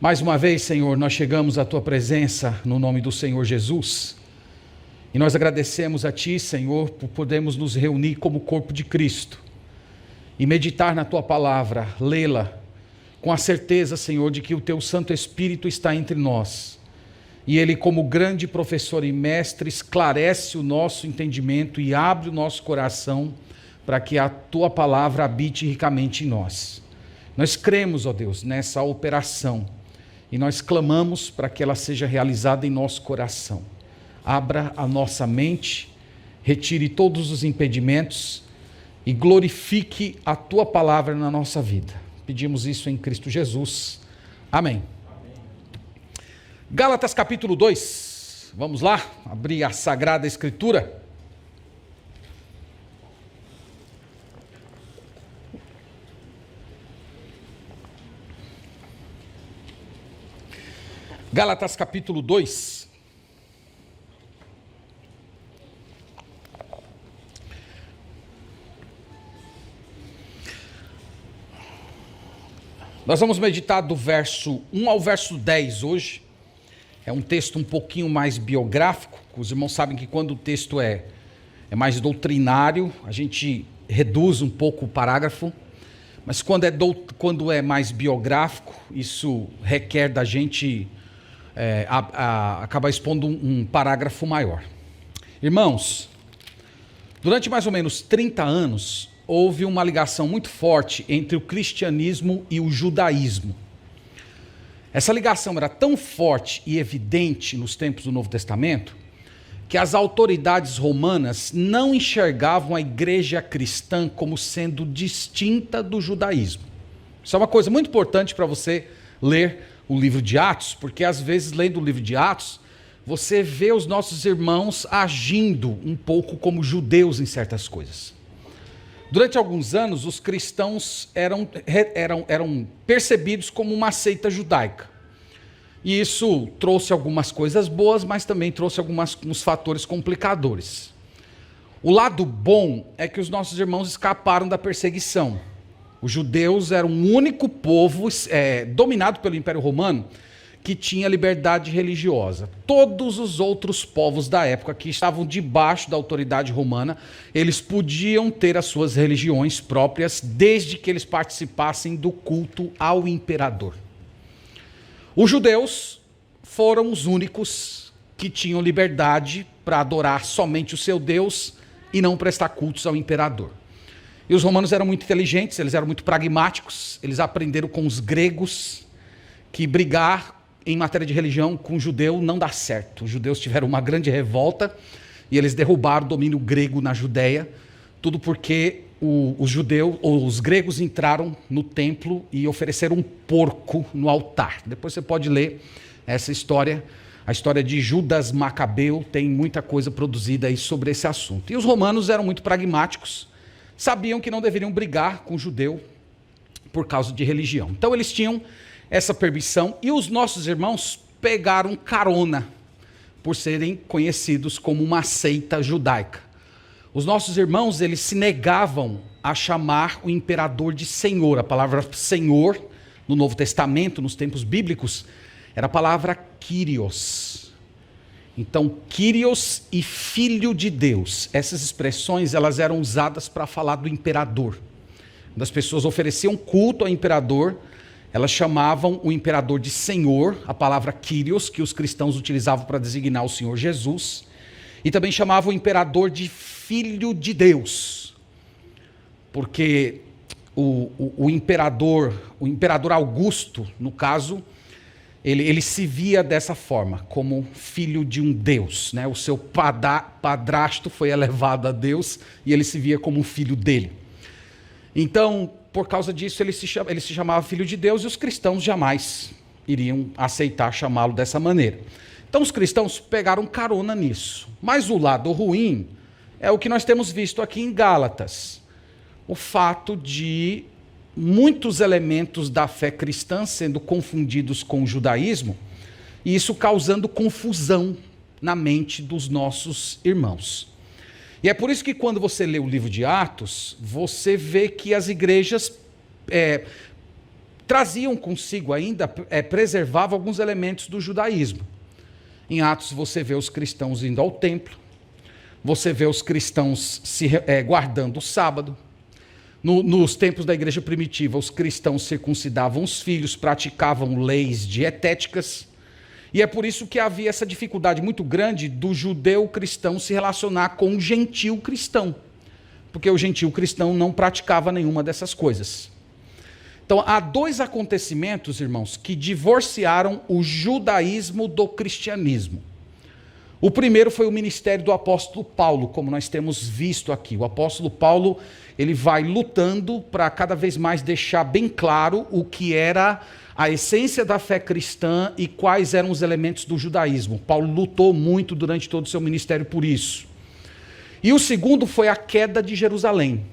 Mais uma vez, Senhor, nós chegamos à Tua presença no nome do Senhor Jesus. E nós agradecemos a Ti, Senhor, por podermos nos reunir como corpo de Cristo e meditar na Tua palavra, lê-la, com a certeza, Senhor, de que o Teu Santo Espírito está entre nós. E Ele, como grande professor e mestre, esclarece o nosso entendimento e abre o nosso coração para que a Tua palavra habite ricamente em nós. Nós cremos, ó Deus, nessa operação e nós clamamos para que ela seja realizada em nosso coração. Abra a nossa mente, retire todos os impedimentos e glorifique a Tua palavra na nossa vida. Pedimos isso em Cristo Jesus. Amém. Gálatas capítulo 2. Vamos lá, abrir a Sagrada Escritura. Gálatas capítulo 2. Nós vamos meditar do verso 1 ao verso 10 hoje. É um texto um pouquinho mais biográfico. Os irmãos sabem que quando o texto é mais doutrinário, a gente reduz um pouco o parágrafo. Mas quando é mais biográfico, isso requer da gente acabar expondo um parágrafo maior. Irmãos, durante mais ou menos 30 anos, houve uma ligação muito forte entre o cristianismo e o judaísmo. Essa ligação era tão forte e evidente nos tempos do Novo Testamento, que as autoridades romanas não enxergavam a igreja cristã como sendo distinta do judaísmo. Isso é uma coisa muito importante para você ler o livro de Atos, porque às vezes, lendo o livro de Atos, você vê os nossos irmãos agindo um pouco como judeus em certas coisas. Durante alguns anos, os cristãos eram percebidos como uma seita judaica. E isso trouxe algumas coisas boas, mas também trouxe alguns fatores complicadores. O lado bom é que os nossos irmãos escaparam da perseguição. Os judeus eram o único povo dominado pelo Império Romano que tinha liberdade religiosa. Todos os outros povos da época que estavam debaixo da autoridade romana, eles podiam ter as suas religiões próprias, desde que eles participassem do culto ao imperador. Os judeus foram os únicos que tinham liberdade para adorar somente o seu Deus e não prestar cultos ao imperador. E os romanos eram muito inteligentes, eles eram muito pragmáticos, eles aprenderam com os gregos que brigar em matéria de religião com o judeu não dá certo. Os judeus tiveram uma grande revolta e eles derrubaram o domínio grego na Judéia, tudo porque os gregos entraram no templo e ofereceram um porco no altar. Depois você pode ler essa história, a história de Judas Macabeu, tem muita coisa produzida aí sobre esse assunto. E os romanos eram muito pragmáticos, sabiam que não deveriam brigar com o judeu por causa de religião. Então eles tinham essa permissão, e os nossos irmãos pegaram carona por serem conhecidos como uma seita judaica. Os nossos irmãos, eles se negavam a chamar o imperador de Senhor. A palavra Senhor, no Novo Testamento, nos tempos bíblicos, era a palavra Kyrios. Então, Kyrios e Filho de Deus, essas expressões, elas eram usadas para falar do imperador. Quando as pessoas ofereciam culto ao imperador, elas chamavam o imperador de Senhor, a palavra Kyrios, que os cristãos utilizavam para designar o Senhor Jesus, e também chamavam o imperador de Filho de Deus, porque o imperador Augusto, no caso, ele se via dessa forma, como filho de um Deus, né? O seu padrasto foi elevado a Deus e ele se via como filho dele. Então, por causa disso, ele se chamava filho de Deus, e os cristãos jamais iriam aceitar chamá-lo dessa maneira. Então os cristãos pegaram carona nisso. Mas o lado ruim é o que nós temos visto aqui em Gálatas. O fato de muitos elementos da fé cristã sendo confundidos com o judaísmo, e isso causando confusão na mente dos nossos irmãos. E é por isso que quando você lê o livro de Atos, você vê que as igrejas traziam consigo ainda, preservavam alguns elementos do judaísmo. Em Atos você vê os cristãos indo ao templo, você vê os cristãos guardando o sábado. Nos tempos da igreja primitiva, os cristãos circuncidavam os filhos, praticavam leis dietéticas, e é por isso que havia essa dificuldade muito grande do judeu cristão se relacionar com o gentil cristão, porque o gentil cristão não praticava nenhuma dessas coisas. Então, há dois acontecimentos, irmãos, que divorciaram o judaísmo do cristianismo. O primeiro foi o ministério do apóstolo Paulo, como nós temos visto aqui. O apóstolo Paulo, ele vai lutando para cada vez mais deixar bem claro o que era a essência da fé cristã e quais eram os elementos do judaísmo. Paulo lutou muito durante todo o seu ministério por isso. E o segundo foi a queda de Jerusalém.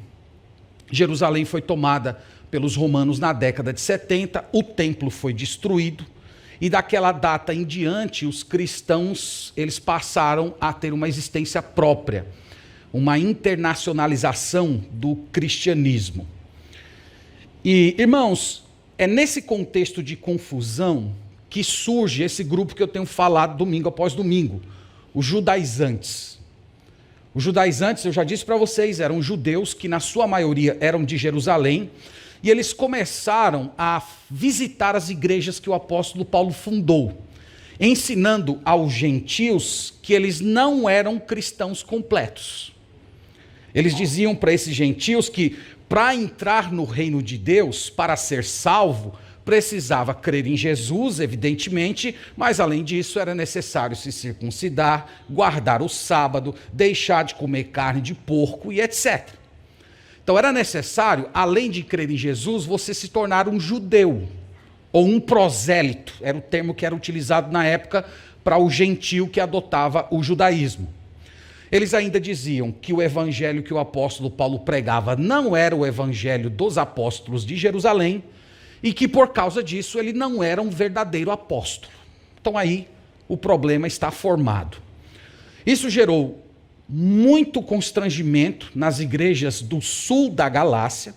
Jerusalém foi tomada pelos romanos na década de 70, o templo foi destruído, e daquela data em diante, os cristãos eles passaram a ter uma existência própria, uma internacionalização do cristianismo. E, irmãos, é nesse contexto de confusão que surge esse grupo que eu tenho falado domingo após domingo, os judaizantes. Os judaizantes, eu já disse para vocês, eram judeus que na sua maioria eram de Jerusalém, e eles começaram a visitar as igrejas que o apóstolo Paulo fundou, ensinando aos gentios que eles não eram cristãos completos. Eles diziam para esses gentios que para entrar no reino de Deus, para ser salvo, precisava crer em Jesus, evidentemente, mas além disso era necessário se circuncidar, guardar o sábado, deixar de comer carne de porco e etc. Então era necessário, além de crer em Jesus, você se tornar um judeu, ou um prosélito, era o termo que era utilizado na época para o gentio que adotava o judaísmo. Eles ainda diziam que o evangelho que o apóstolo Paulo pregava não era o evangelho dos apóstolos de Jerusalém, e que por causa disso ele não era um verdadeiro apóstolo. Então aí o problema está formado. Isso gerou muito constrangimento nas igrejas do sul da Galácia.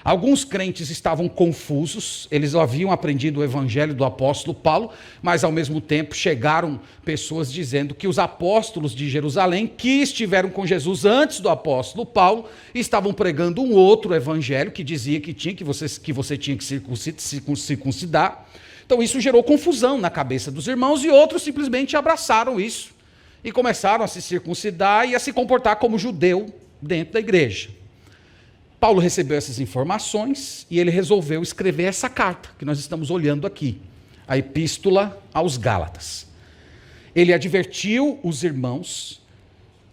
Alguns crentes estavam confusos, eles haviam aprendido o evangelho do apóstolo Paulo, mas ao mesmo tempo chegaram pessoas dizendo que os apóstolos de Jerusalém, que estiveram com Jesus antes do apóstolo Paulo, estavam pregando um outro evangelho que dizia que você tinha que circuncidar. Então isso gerou confusão na cabeça dos irmãos e outros simplesmente abraçaram isso e começaram a se circuncidar e a se comportar como judeu dentro da igreja. Paulo recebeu essas informações e ele resolveu escrever essa carta que nós estamos olhando aqui, a Epístola aos Gálatas. Ele advertiu os irmãos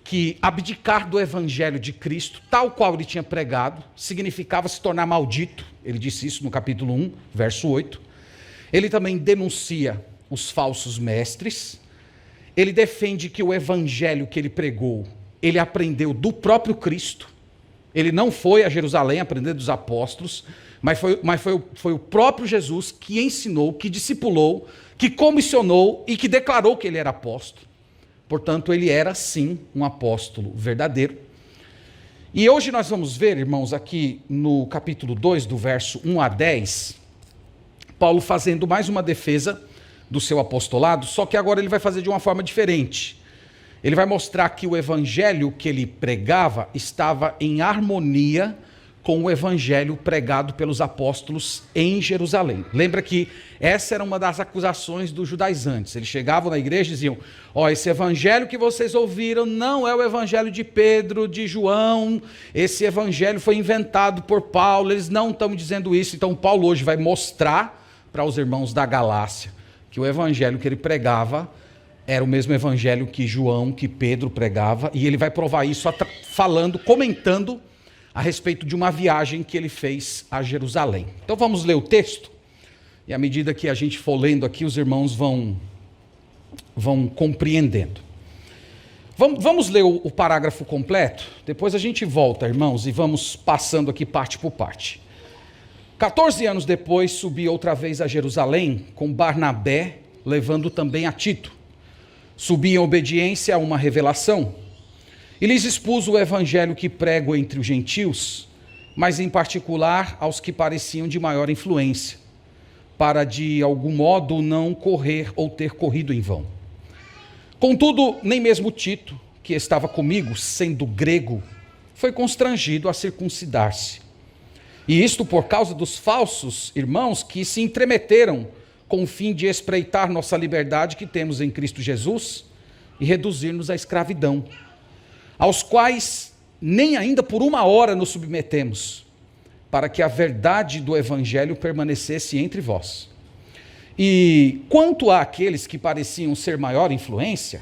que abdicar do evangelho de Cristo, tal qual ele tinha pregado, significava se tornar maldito. Ele disse isso no capítulo 1, verso 8. Ele também denuncia os falsos mestres. Ele defende que o evangelho que ele pregou, ele aprendeu do próprio Cristo. Ele não foi a Jerusalém aprender dos apóstolos, mas foi o próprio Jesus que ensinou, que discipulou, que comissionou e que declarou que ele era apóstolo. Portanto, ele era sim um apóstolo verdadeiro. E hoje nós vamos ver, irmãos, aqui no capítulo 2, do verso 1 a 10, Paulo fazendo mais uma defesa do seu apostolado, só que agora ele vai fazer de uma forma diferente. Ele vai mostrar que o evangelho que ele pregava estava em harmonia com o evangelho pregado pelos apóstolos em Jerusalém. Lembra que essa era uma das acusações dos judaizantes. Eles chegavam na igreja e diziam: esse evangelho que vocês ouviram não é o evangelho de Pedro, de João, esse evangelho foi inventado por Paulo, eles não estão dizendo isso. Então Paulo hoje vai mostrar para os irmãos da Galácia que o evangelho que ele pregava era o mesmo evangelho que João, que Pedro pregava, e ele vai provar isso comentando a respeito de uma viagem que ele fez a Jerusalém. Então vamos ler o texto, e à medida que a gente for lendo aqui, os irmãos vão compreendendo. Vamos ler o parágrafo completo, depois a gente volta, irmãos, e vamos passando aqui parte por parte. 14 anos depois, subi outra vez a Jerusalém com Barnabé, levando também a Tito. Subi em obediência a uma revelação, e lhes expus o evangelho que prego entre os gentios, mas em particular aos que pareciam de maior influência. para de algum modo não correr ou ter corrido em vão. Contudo, nem mesmo Tito, que estava comigo, sendo grego, foi constrangido a circuncidar-se. E isto por causa dos falsos irmãos que se entremeteram com o fim de espreitar nossa liberdade que temos em Cristo Jesus e reduzir-nos à escravidão, aos quais nem ainda por uma hora nos submetemos, para que a verdade do Evangelho permanecesse entre vós. E quanto àqueles que pareciam ser maior influência,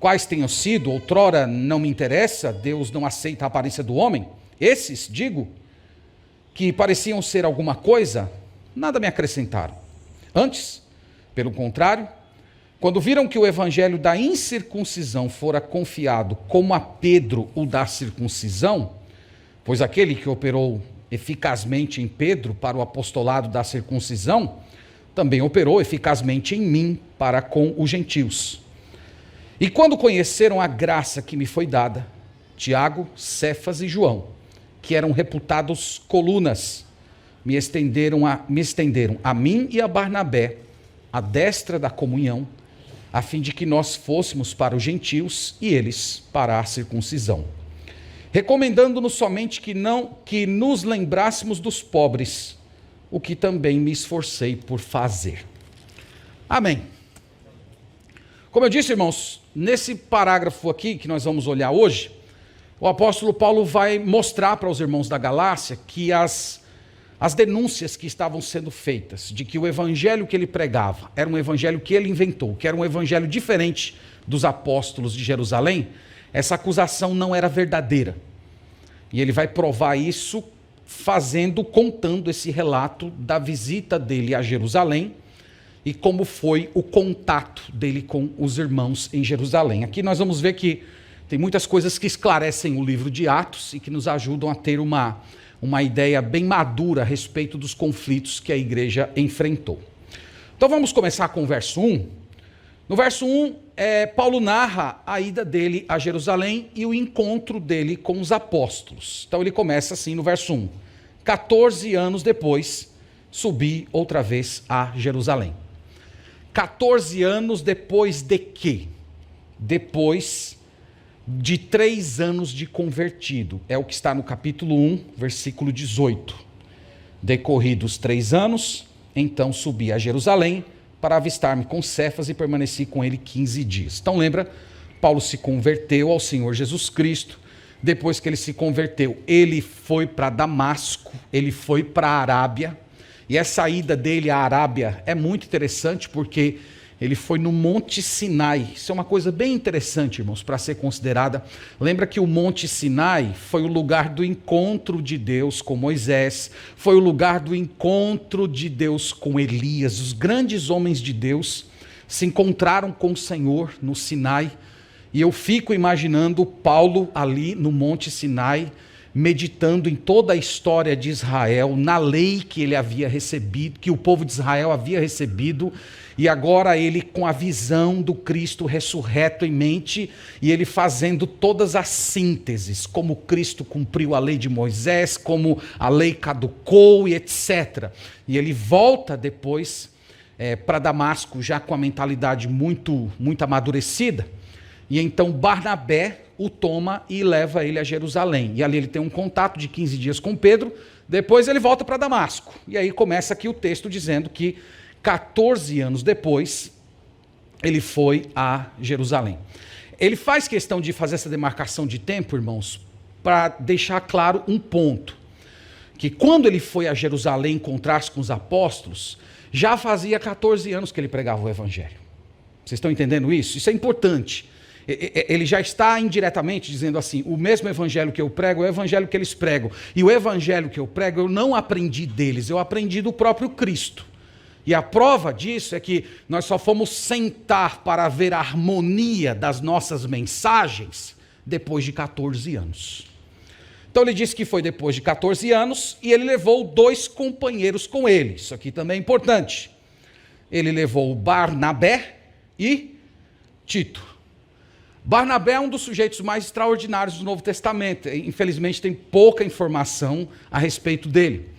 quais tenham sido, outrora não me interessa, Deus não aceita a aparência do homem, esses, digo, que pareciam ser alguma coisa, nada me acrescentaram. Antes, pelo contrário, quando viram que o evangelho da incircuncisão fora confiado como a Pedro o da circuncisão, pois aquele que operou eficazmente em Pedro para o apostolado da circuncisão, também operou eficazmente em mim para com os gentios. E quando conheceram a graça que me foi dada, Tiago, Cefas e João, que eram reputados colunas, me estenderam a mim e a Barnabé, a destra da comunhão, a fim de que nós fôssemos para os gentios e eles para a circuncisão, recomendando-nos somente que nos lembrássemos dos pobres, o que também me esforcei por fazer. Amém. Como eu disse, irmãos, nesse parágrafo aqui que nós vamos olhar hoje, o apóstolo Paulo vai mostrar para os irmãos da Galácia que as denúncias que estavam sendo feitas, de que o evangelho que ele pregava era um evangelho que ele inventou, que era um evangelho diferente dos apóstolos de Jerusalém, essa acusação não era verdadeira. E ele vai provar isso contando esse relato da visita dele a Jerusalém e como foi o contato dele com os irmãos em Jerusalém. Aqui nós vamos ver que tem muitas coisas que esclarecem o livro de Atos e que nos ajudam a ter uma ideia bem madura a respeito dos conflitos que a igreja enfrentou. Então vamos começar com o verso 1. No verso 1, Paulo narra a ida dele a Jerusalém e o encontro dele com os apóstolos. Então ele começa assim no verso 1. 14 anos depois, subi outra vez a Jerusalém. 14 anos depois de quê? Depois de 3 anos de convertido. É o que está no capítulo 1, versículo 18. Decorridos 3 anos, então subi a Jerusalém para avistar-me com Cefas e permaneci com ele 15 dias. Então lembra, Paulo se converteu ao Senhor Jesus Cristo. Depois que ele se converteu, ele foi para Damasco, ele foi para a Arábia. E essa ida dele à Arábia é muito interessante porque ele foi no Monte Sinai. Isso é uma coisa bem interessante, irmãos, para ser considerada. Lembra que o Monte Sinai foi o lugar do encontro de Deus com Moisés, foi o lugar do encontro de Deus com Elias. Os grandes homens de Deus se encontraram com o Senhor no Sinai. E eu fico imaginando Paulo ali no Monte Sinai, meditando em toda a história de Israel, na lei que ele havia recebido, que o povo de Israel havia recebido, e agora ele com a visão do Cristo ressurreto em mente, e ele fazendo todas as sínteses, como Cristo cumpriu a lei de Moisés, como a lei caducou e etc. E ele volta depois para Damasco, já com a mentalidade muito amadurecida, e então Barnabé o toma e leva ele a Jerusalém. E ali ele tem um contato de 15 dias com Pedro, depois ele volta para Damasco. E aí começa aqui o texto dizendo que 14 anos depois ele foi a Jerusalém. Ele faz questão de fazer essa demarcação de tempo, irmãos, para deixar claro um ponto. Que quando ele foi a Jerusalém encontrar-se com os apóstolos, já fazia 14 anos que ele pregava o evangelho. Vocês estão entendendo isso? Isso é importante. Ele já está indiretamente dizendo assim, o mesmo evangelho que eu prego é o evangelho que eles pregam. E o evangelho que eu prego eu não aprendi deles, eu aprendi do próprio Cristo. E a prova disso é que nós só fomos sentar para ver a harmonia das nossas mensagens depois de 14 anos. Então ele disse que foi depois de 14 anos e ele levou 2 companheiros com ele. Isso aqui também é importante. Ele levou Barnabé e Tito. Barnabé é um dos sujeitos mais extraordinários do Novo Testamento. Infelizmente tem pouca informação a respeito dele.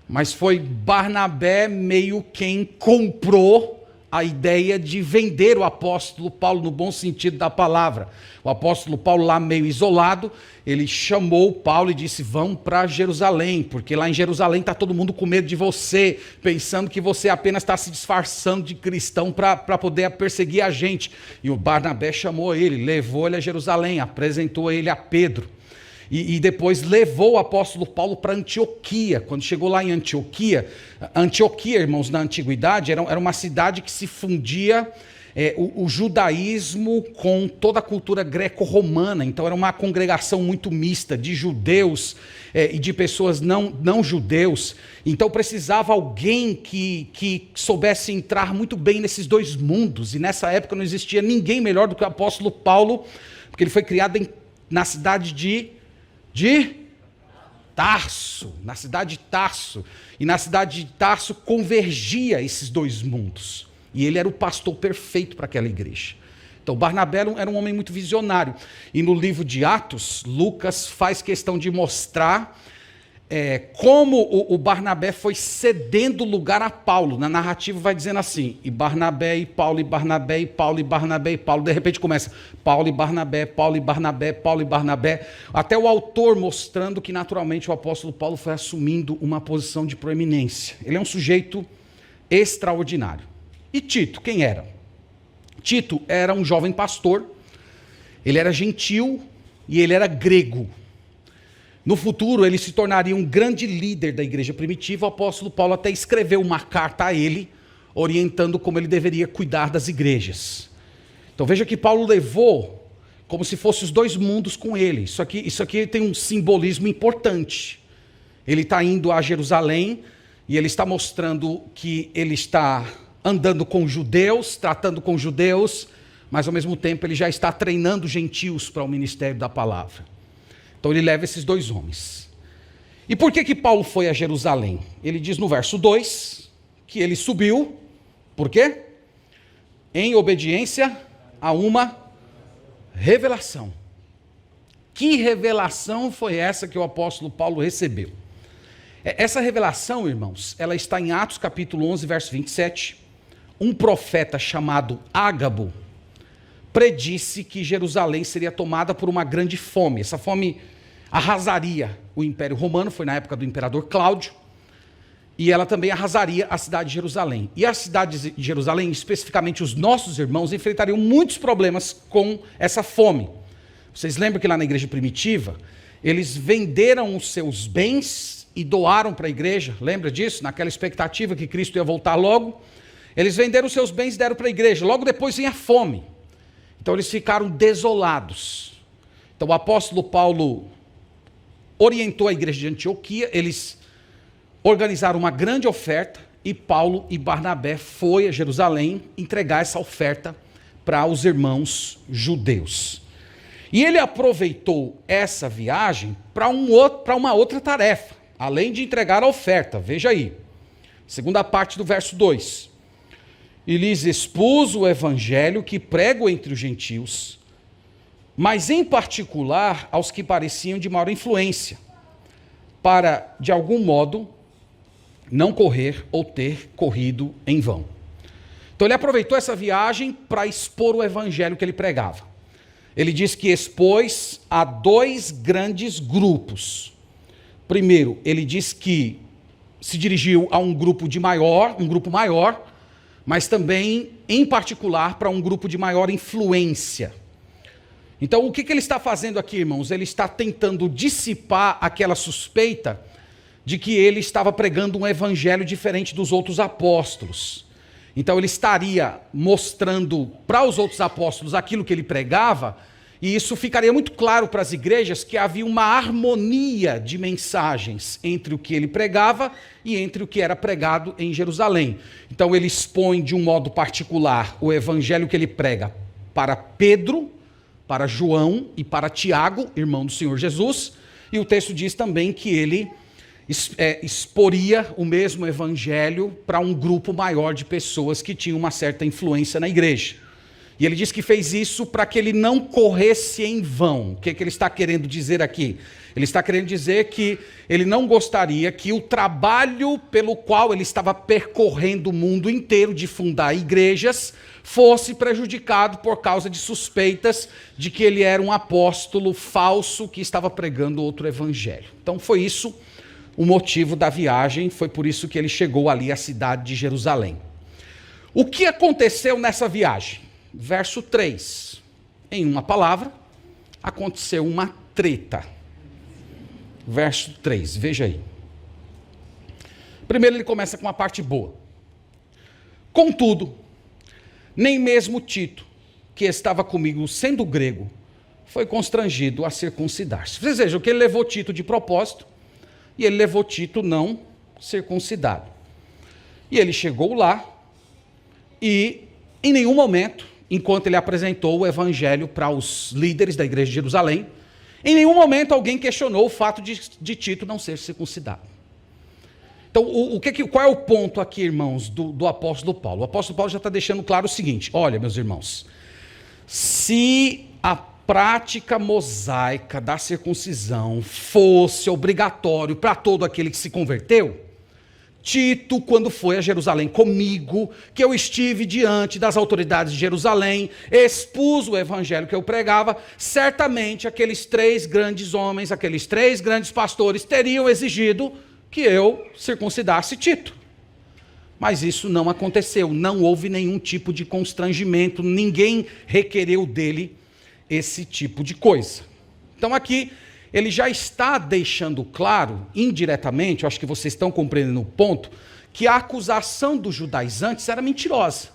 Mas foi Barnabé meio quem comprou a ideia de vender o apóstolo Paulo no bom sentido da palavra. O apóstolo Paulo lá meio isolado, ele chamou Paulo e disse, vamos para Jerusalém, porque lá em Jerusalém está todo mundo com medo de você, pensando que você apenas está se disfarçando de cristão para poder perseguir a gente. E o Barnabé chamou ele, levou ele a Jerusalém, apresentou ele a Pedro. E depois levou o apóstolo Paulo para Antioquia. Quando chegou lá em Antioquia, irmãos, na antiguidade, era uma cidade que se fundia o judaísmo com toda a cultura greco-romana. Então era uma congregação muito mista de judeus e de pessoas não judeus. Então precisava alguém que soubesse entrar muito bem nesses dois mundos. E nessa época não existia ninguém melhor do que o apóstolo Paulo, porque ele foi criado na cidade de Tarso, na cidade de Tarso. E na cidade de Tarso convergia esses dois mundos. E ele era o pastor perfeito para aquela igreja. Então Barnabé era um homem muito visionário. E no livro de Atos, Lucas faz questão de mostrar como o Barnabé foi cedendo lugar a Paulo. Na narrativa vai dizendo assim, e Barnabé, e Paulo, e Barnabé, e Paulo, e Barnabé, e Paulo. De repente começa, Paulo e Barnabé, Paulo e Barnabé, Paulo e Barnabé. Até o autor mostrando que naturalmente o apóstolo Paulo foi assumindo uma posição de proeminência. Ele é um sujeito extraordinário. E Tito, quem era? Tito era um jovem pastor, ele era gentil e ele era grego. No futuro, ele se tornaria um grande líder da igreja primitiva. O apóstolo Paulo até escreveu uma carta a ele, orientando como ele deveria cuidar das igrejas. Então veja que Paulo levou como se fossem os dois mundos com ele. Isso aqui tem um simbolismo importante. Ele está indo a Jerusalém e ele está mostrando que ele está andando com judeus, tratando com judeus, mas ao mesmo tempo ele já está treinando gentios para o ministério da palavra. Então ele leva esses dois homens. E por que Paulo foi a Jerusalém? Ele diz no verso 2 que ele subiu, por quê? Em obediência a uma revelação. Que revelação foi essa que o apóstolo Paulo recebeu? Essa revelação, irmãos, ela está em Atos capítulo 11, verso 27. Um profeta chamado Ágabo predisse que Jerusalém seria tomada por uma grande fome. Essa fome arrasaria o Império Romano, foi na época do imperador Cláudio, e ela também arrasaria a cidade de Jerusalém. E a cidade de Jerusalém, especificamente os nossos irmãos, enfrentariam muitos problemas com essa fome. Vocês lembram que lá na igreja primitiva, eles venderam os seus bens e doaram para a igreja? Lembra disso? Naquela expectativa que Cristo ia voltar logo. Eles venderam os seus bens e deram para a igreja. Logo depois vinha a fome. Então eles ficaram desolados. Então o apóstolo Paulo orientou a igreja de Antioquia, eles organizaram uma grande oferta e Paulo e Barnabé foi a Jerusalém entregar essa oferta para os irmãos judeus. E ele aproveitou essa viagem para uma outra tarefa, além de entregar a oferta. Veja aí, segunda parte do verso 2. E lhes expus o evangelho que prego entre os gentios, mas em particular aos que pareciam de maior influência, para, de algum modo, não correr ou ter corrido em vão. Então ele aproveitou essa viagem para expor o evangelho que ele pregava. Ele diz que expôs a dois grandes grupos. Primeiro, ele diz que se dirigiu a um grupo maior, mas também, em particular, para um grupo de maior influência. Então, o que ele está fazendo aqui, irmãos? Ele está tentando dissipar aquela suspeita de que ele estava pregando um evangelho diferente dos outros apóstolos. Então, ele estaria mostrando para os outros apóstolos aquilo que ele pregava, e isso ficaria muito claro para as igrejas que havia uma harmonia de mensagens entre o que ele pregava e entre o que era pregado em Jerusalém. Então ele expõe de um modo particular o evangelho que ele prega para Pedro, para João e para Tiago, irmão do Senhor Jesus, e o texto diz também que ele exporia o mesmo evangelho para um grupo maior de pessoas que tinham uma certa influência na igreja. E ele diz que fez isso para que ele não corresse em vão. O que ele está querendo dizer aqui? Ele está querendo dizer que ele não gostaria que o trabalho pelo qual ele estava percorrendo o mundo inteiro de fundar igrejas fosse prejudicado por causa de suspeitas de que ele era um apóstolo falso que estava pregando outro evangelho. Então foi isso o motivo da viagem, foi por isso que ele chegou ali à cidade de Jerusalém. O que aconteceu nessa viagem? Verso 3. Em uma palavra, aconteceu uma treta. Verso 3, veja aí. Primeiro ele começa com uma parte boa. Contudo, nem mesmo Tito, que estava comigo sendo grego, foi constrangido a circuncidar-se. Vocês vejam que ele levou Tito de propósito, e ele levou Tito não circuncidado. E ele chegou lá, e em nenhum momento, enquanto ele apresentou o evangelho para os líderes da igreja de Jerusalém, em nenhum momento alguém questionou o fato de Tito não ser circuncidado. Então, qual é o ponto aqui, irmãos, do apóstolo Paulo? O apóstolo Paulo já está deixando claro o seguinte: olha, meus irmãos, se a prática mosaica da circuncisão fosse obrigatório para todo aquele que se converteu, Tito, quando foi a Jerusalém comigo, que eu estive diante das autoridades de Jerusalém, expus o evangelho que eu pregava, certamente aqueles 3 grandes homens, aqueles 3 grandes pastores teriam exigido que eu circuncidasse Tito. Mas isso não aconteceu, não houve nenhum tipo de constrangimento, ninguém requereu dele esse tipo de coisa. Então aqui ele já está deixando claro, indiretamente, eu acho que vocês estão compreendendo o ponto, que a acusação dos judaizantes era mentirosa.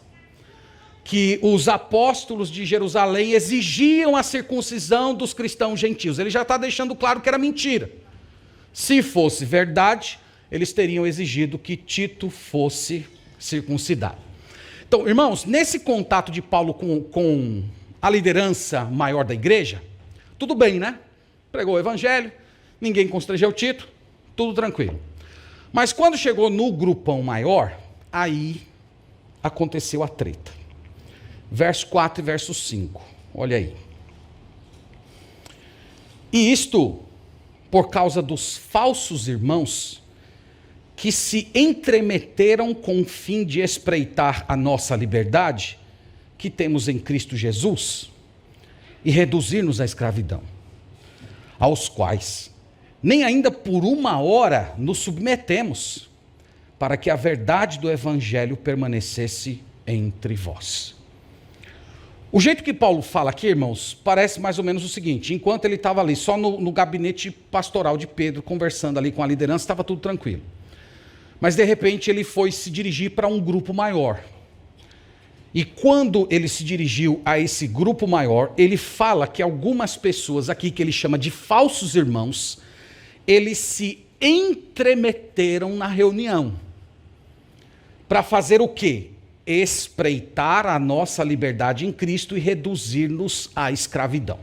Que os apóstolos de Jerusalém exigiam a circuncisão dos cristãos gentios. Ele já está deixando claro que era mentira. Se fosse verdade, eles teriam exigido que Tito fosse circuncidado. Então, irmãos, nesse contato de Paulo com a liderança maior da igreja, tudo bem, né? Pregou o evangelho, ninguém constrangeu Tito, tudo tranquilo. Mas quando chegou no grupão maior, aí aconteceu a treta. Verso 4 e verso 5, olha aí. E isto por causa dos falsos irmãos que se entremeteram com o fim de espreitar a nossa liberdade, que temos em Cristo Jesus, e reduzir-nos à escravidão, aos quais nem ainda por uma hora nos submetemos, para que a verdade do evangelho permanecesse entre vós. O jeito que Paulo fala aqui, irmãos, parece mais ou menos o seguinte: enquanto ele estava ali, só no gabinete pastoral de Pedro, conversando ali com a liderança, estava tudo tranquilo. Mas de repente ele foi se dirigir para um grupo maior. E quando ele se dirigiu a esse grupo maior, ele fala que algumas pessoas aqui, que ele chama de falsos irmãos, eles se entremeteram na reunião. Para fazer o quê? Espreitar a nossa liberdade em Cristo e reduzir-nos à escravidão.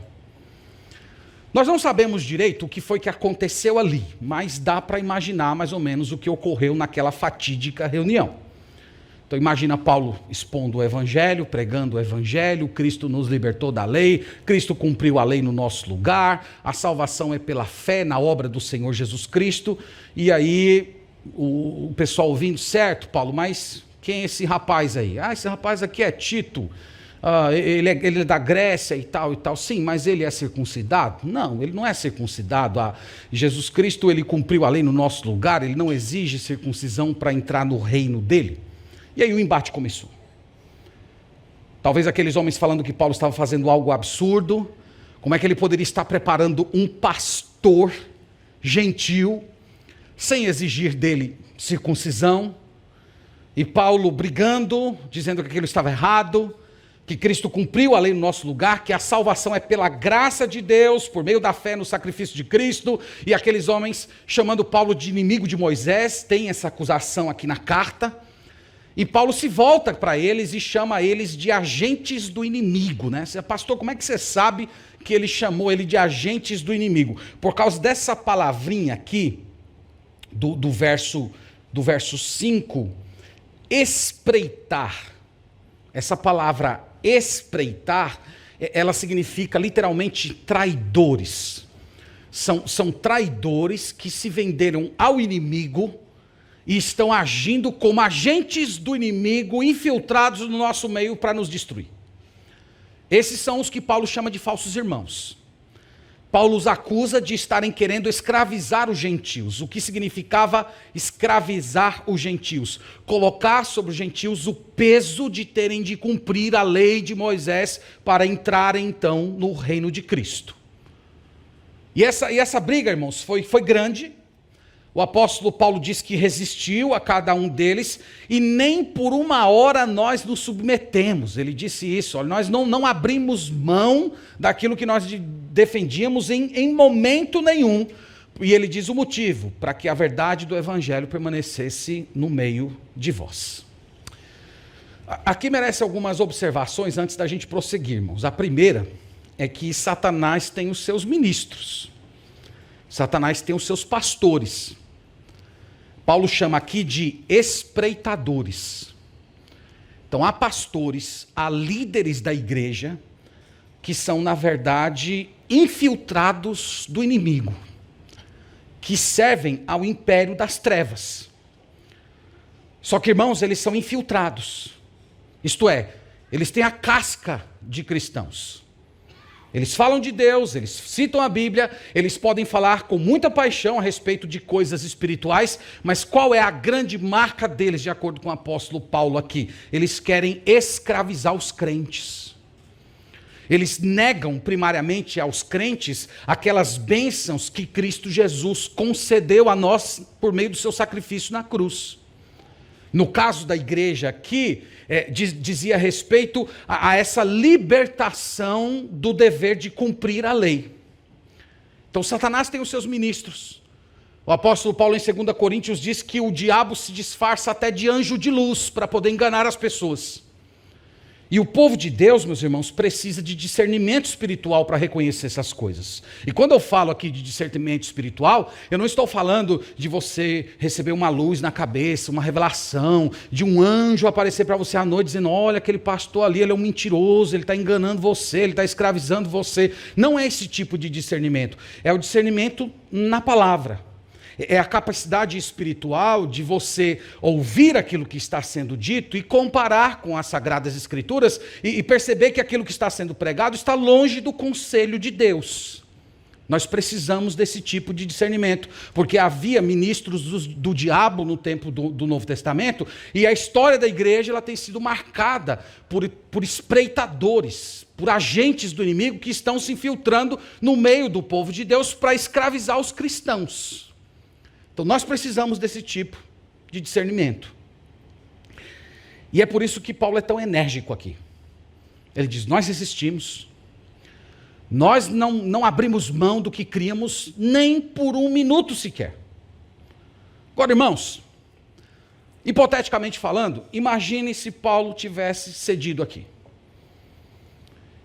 Nós não sabemos direito o que foi que aconteceu ali, mas dá para imaginar mais ou menos o que ocorreu naquela fatídica reunião. Então imagina Paulo expondo o evangelho, pregando o evangelho, Cristo nos libertou da lei, Cristo cumpriu a lei no nosso lugar, a salvação é pela fé na obra do Senhor Jesus Cristo, e aí o pessoal ouvindo, certo, Paulo, mas quem é esse rapaz aí? Ah, esse rapaz aqui é Tito, ele é da Grécia e tal, sim, mas ele é circuncidado? Não, ele não é circuncidado. Jesus Cristo, ele cumpriu a lei no nosso lugar, ele não exige circuncisão para entrar no reino dele. E aí o embate começou. Talvez aqueles homens falando que Paulo estava fazendo algo absurdo, como é que ele poderia estar preparando um pastor gentil, sem exigir dele circuncisão, e Paulo brigando, dizendo que aquilo estava errado, que Cristo cumpriu a lei no nosso lugar, que a salvação é pela graça de Deus, por meio da fé no sacrifício de Cristo, e aqueles homens chamando Paulo de inimigo de Moisés, tem essa acusação aqui na carta. E Paulo se volta para eles e chama eles de agentes do inimigo, né? Pastor, como é que você sabe que ele chamou ele de agentes do inimigo? Por causa dessa palavrinha aqui, do verso 5, espreitar. Essa palavra espreitar, ela significa literalmente traidores. São traidores que se venderam ao inimigo e estão agindo como agentes do inimigo infiltrados no nosso meio para nos destruir. Esses são os que Paulo chama de falsos irmãos. Paulo os acusa de estarem querendo escravizar os gentios. O que significava escravizar os gentios? Colocar sobre os gentios o peso de terem de cumprir a lei de Moisés para entrarem então no reino de Cristo. E essa briga, irmãos, foi grande. O apóstolo Paulo diz que resistiu a cada um deles e nem por uma hora nós nos submetemos. Ele disse isso, olha, nós não abrimos mão daquilo que nós defendíamos em momento nenhum. E ele diz o motivo, para que a verdade do evangelho permanecesse no meio de vós. Aqui merece algumas observações antes da gente prosseguir, irmãos. A primeira é que Satanás tem os seus ministros. Satanás tem os seus pastores. Paulo chama aqui de espreitadores. Então há pastores, há líderes da igreja que são, na verdade, infiltrados do inimigo, que servem ao império das trevas. Só que, irmãos, eles são infiltrados. Isto é, eles têm a casca de cristãos. Eles falam de Deus, eles citam a Bíblia, eles podem falar com muita paixão a respeito de coisas espirituais, mas qual é a grande marca deles, de acordo com o apóstolo Paulo aqui? Eles querem escravizar os crentes. Eles negam primariamente aos crentes aquelas bênçãos que Cristo Jesus concedeu a nós por meio do seu sacrifício na cruz. No caso da igreja aqui, dizia respeito a essa libertação do dever de cumprir a lei. Então Satanás tem os seus ministros. O apóstolo Paulo em 2 Coríntios diz que o diabo se disfarça até de anjo de luz para poder enganar as pessoas. E o povo de Deus, meus irmãos, precisa de discernimento espiritual para reconhecer essas coisas. E quando eu falo aqui de discernimento espiritual, eu não estou falando de você receber uma luz na cabeça, uma revelação, de um anjo aparecer para você à noite dizendo, olha, aquele pastor ali, ele é um mentiroso, ele está enganando você, ele está escravizando você. Não é esse tipo de discernimento. É o discernimento na palavra. É a capacidade espiritual de você ouvir aquilo que está sendo dito e comparar com as Sagradas Escrituras e perceber que aquilo que está sendo pregado está longe do conselho de Deus. Nós precisamos desse tipo de discernimento, porque havia ministros do diabo no tempo do Novo Testamento e a história da igreja ela tem sido marcada por espreitadores, por agentes do inimigo que estão se infiltrando no meio do povo de Deus para escravizar os cristãos. Então nós precisamos desse tipo de discernimento. E é por isso que Paulo é tão enérgico aqui. Ele diz, nós resistimos, nós não abrimos mão do que criamos nem por um minuto sequer. Agora, irmãos, hipoteticamente falando, imagine se Paulo tivesse cedido aqui.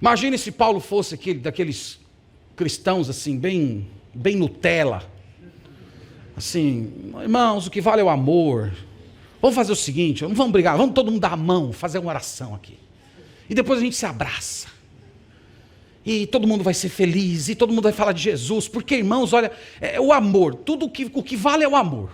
Imagine se Paulo fosse daqueles cristãos assim, bem Nutella. Assim, irmãos, o que vale é o amor. Vamos fazer o seguinte, não vamos brigar, vamos todo mundo dar a mão, fazer uma oração aqui. E depois a gente se abraça. E todo mundo vai ser feliz, e todo mundo vai falar de Jesus. Porque, irmãos, olha, é o amor, o que vale é o amor.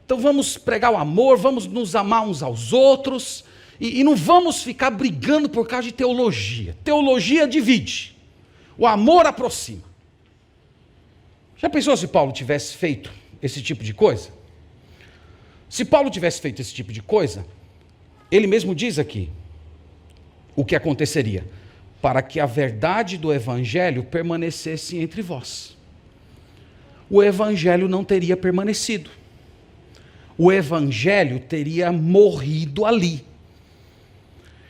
Então vamos pregar o amor, vamos nos amar uns aos outros, e não vamos ficar brigando por causa de teologia. Teologia divide, o amor aproxima. Já pensou se Paulo tivesse feito esse tipo de coisa? Se Paulo tivesse feito esse tipo de coisa, ele mesmo diz aqui o que aconteceria, para que a verdade do evangelho permanecesse entre vós. O evangelho não teria permanecido. O evangelho teria morrido ali.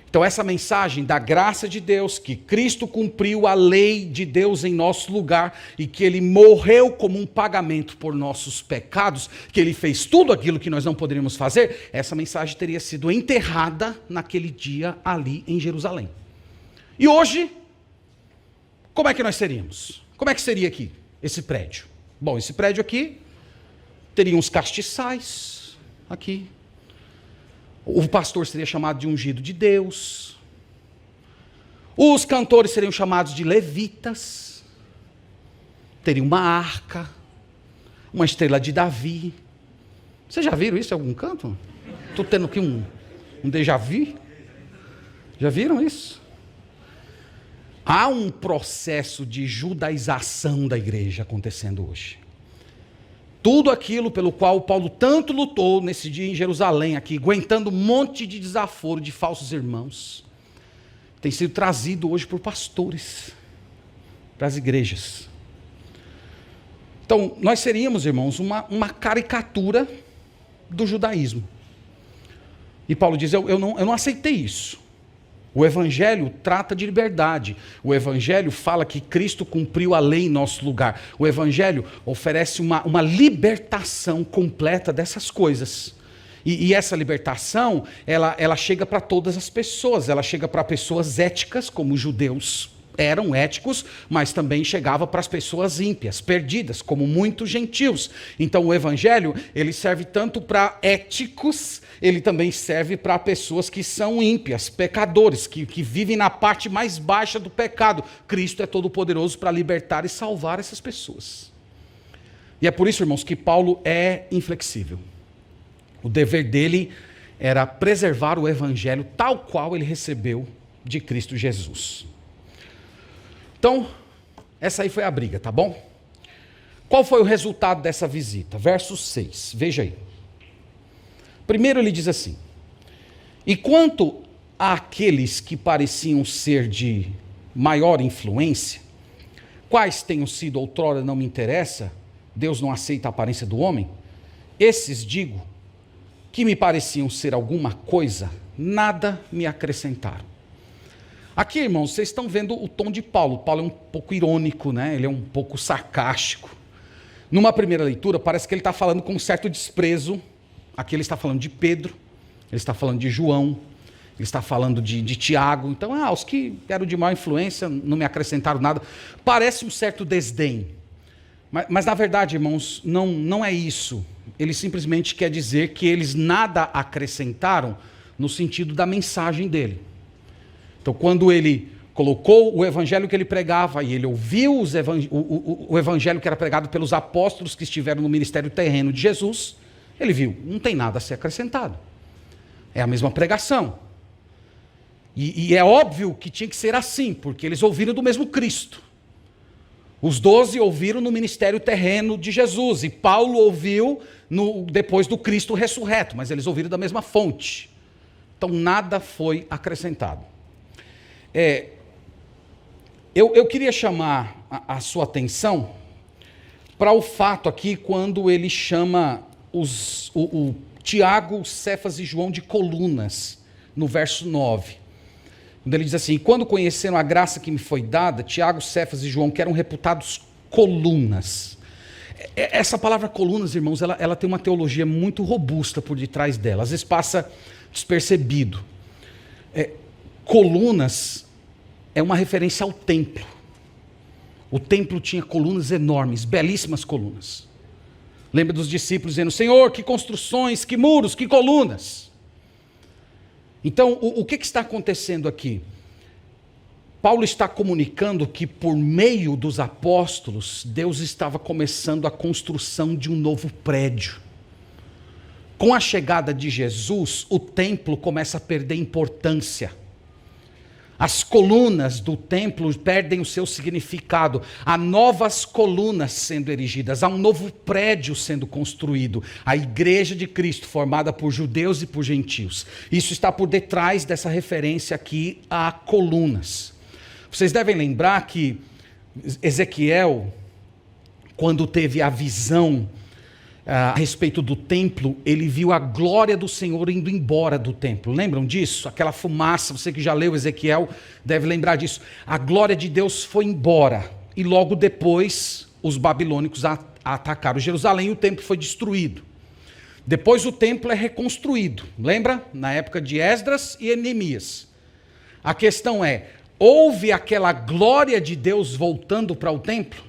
Então essa mensagem da graça de Deus, que Cristo cumpriu a lei de Deus em nosso lugar e que Ele morreu como um pagamento por nossos pecados, que Ele fez tudo aquilo que nós não poderíamos fazer, essa mensagem teria sido enterrada naquele dia ali em Jerusalém. E hoje, como é que nós seríamos? Como é que seria aqui, esse prédio? Bom, esse prédio aqui teria uns castiçais aqui. O pastor seria chamado de ungido de Deus. Os cantores seriam chamados de levitas. Teria uma arca, uma estrela de Davi. Vocês já viram isso em algum canto? Estou tendo aqui um déjà vu. Já viram isso? Há um processo de judaização da igreja acontecendo hoje. Tudo aquilo pelo qual Paulo tanto lutou nesse dia em Jerusalém, aqui, aguentando um monte de desaforo de falsos irmãos, tem sido trazido hoje por pastores para as igrejas. Então, nós seríamos, irmãos, uma caricatura do judaísmo. E Paulo diz, eu não aceitei isso. O Evangelho trata de liberdade. O Evangelho fala que Cristo cumpriu a lei em nosso lugar. O Evangelho oferece uma libertação completa dessas coisas. E essa libertação, ela chega para todas as pessoas. Ela chega para pessoas éticas, como os judeus eram éticos, mas também chegava para as pessoas ímpias, perdidas, como muitos gentios. Então o Evangelho, ele serve tanto para éticos, ele também serve para pessoas que são ímpias, pecadores, que vivem na parte mais baixa do pecado. Cristo é todo poderoso para libertar e salvar essas pessoas. E é por isso, irmãos, que Paulo é inflexível. O dever dele era preservar o Evangelho tal qual ele recebeu de Cristo Jesus. Então, essa aí foi a briga, tá bom? Qual foi o resultado dessa visita? Verso 6, veja aí. Primeiro ele diz assim: e quanto àqueles que pareciam ser de maior influência, quais tenham sido outrora não me interessa, Deus não aceita a aparência do homem, esses digo, que me pareciam ser alguma coisa, nada me acrescentaram. Aqui, irmãos, vocês estão vendo o tom de Paulo. Paulo é um pouco irônico, né? Ele é um pouco sarcástico. Numa primeira leitura, parece que ele está falando com um certo desprezo. Aqui ele está falando de Pedro, ele está falando de João, ele está falando de Tiago. Então, os que eram de má influência não me acrescentaram nada. Parece um certo desdém. Mas na verdade, irmãos, não é isso. Ele simplesmente quer dizer que eles nada acrescentaram no sentido da mensagem dele. Então, quando ele colocou o evangelho que ele pregava e ele ouviu o evangelho que era pregado pelos apóstolos que estiveram no ministério terreno de Jesus, ele viu, não tem nada a ser acrescentado. É a mesma pregação. E é óbvio que tinha que ser assim, porque eles ouviram do mesmo Cristo. Os 12 ouviram no ministério terreno de Jesus, e Paulo ouviu depois do Cristo ressurreto, mas eles ouviram da mesma fonte. Então, nada foi acrescentado. Eu queria chamar a sua atenção para o fato aqui, quando ele chama o Tiago, Cefas e João de colunas, no verso 9. Quando ele diz assim: quando conheceram a graça que me foi dada, Tiago, Cefas e João, que eram reputados colunas. Essa palavra colunas, irmãos, ela tem uma teologia muito robusta por detrás dela. Às vezes passa despercebido. Colunas é uma referência ao templo. O templo tinha colunas enormes, belíssimas colunas. Lembra dos discípulos dizendo: Senhor, que construções, que muros, que colunas. Então, o que está acontecendo aqui? Paulo está comunicando que por meio dos apóstolos, Deus estava começando a construção de um novo prédio. Com a chegada de Jesus, o templo começa a perder importância. As colunas do templo perdem o seu significado. Há novas colunas sendo erigidas, há um novo prédio sendo construído. A igreja de Cristo, formada por judeus e por gentios. Isso está por detrás dessa referência aqui a colunas. Vocês devem lembrar que Ezequiel, quando teve a visão a respeito do templo, ele viu a glória do Senhor indo embora do templo. Lembram disso? Aquela fumaça, você que já leu Ezequiel deve lembrar disso. A glória de Deus foi embora e logo depois os babilônicos atacaram Jerusalém e o templo foi destruído. Depois o templo é reconstruído. Lembra? Na época de Esdras e Neemias. A questão é: houve aquela glória de Deus voltando para o templo?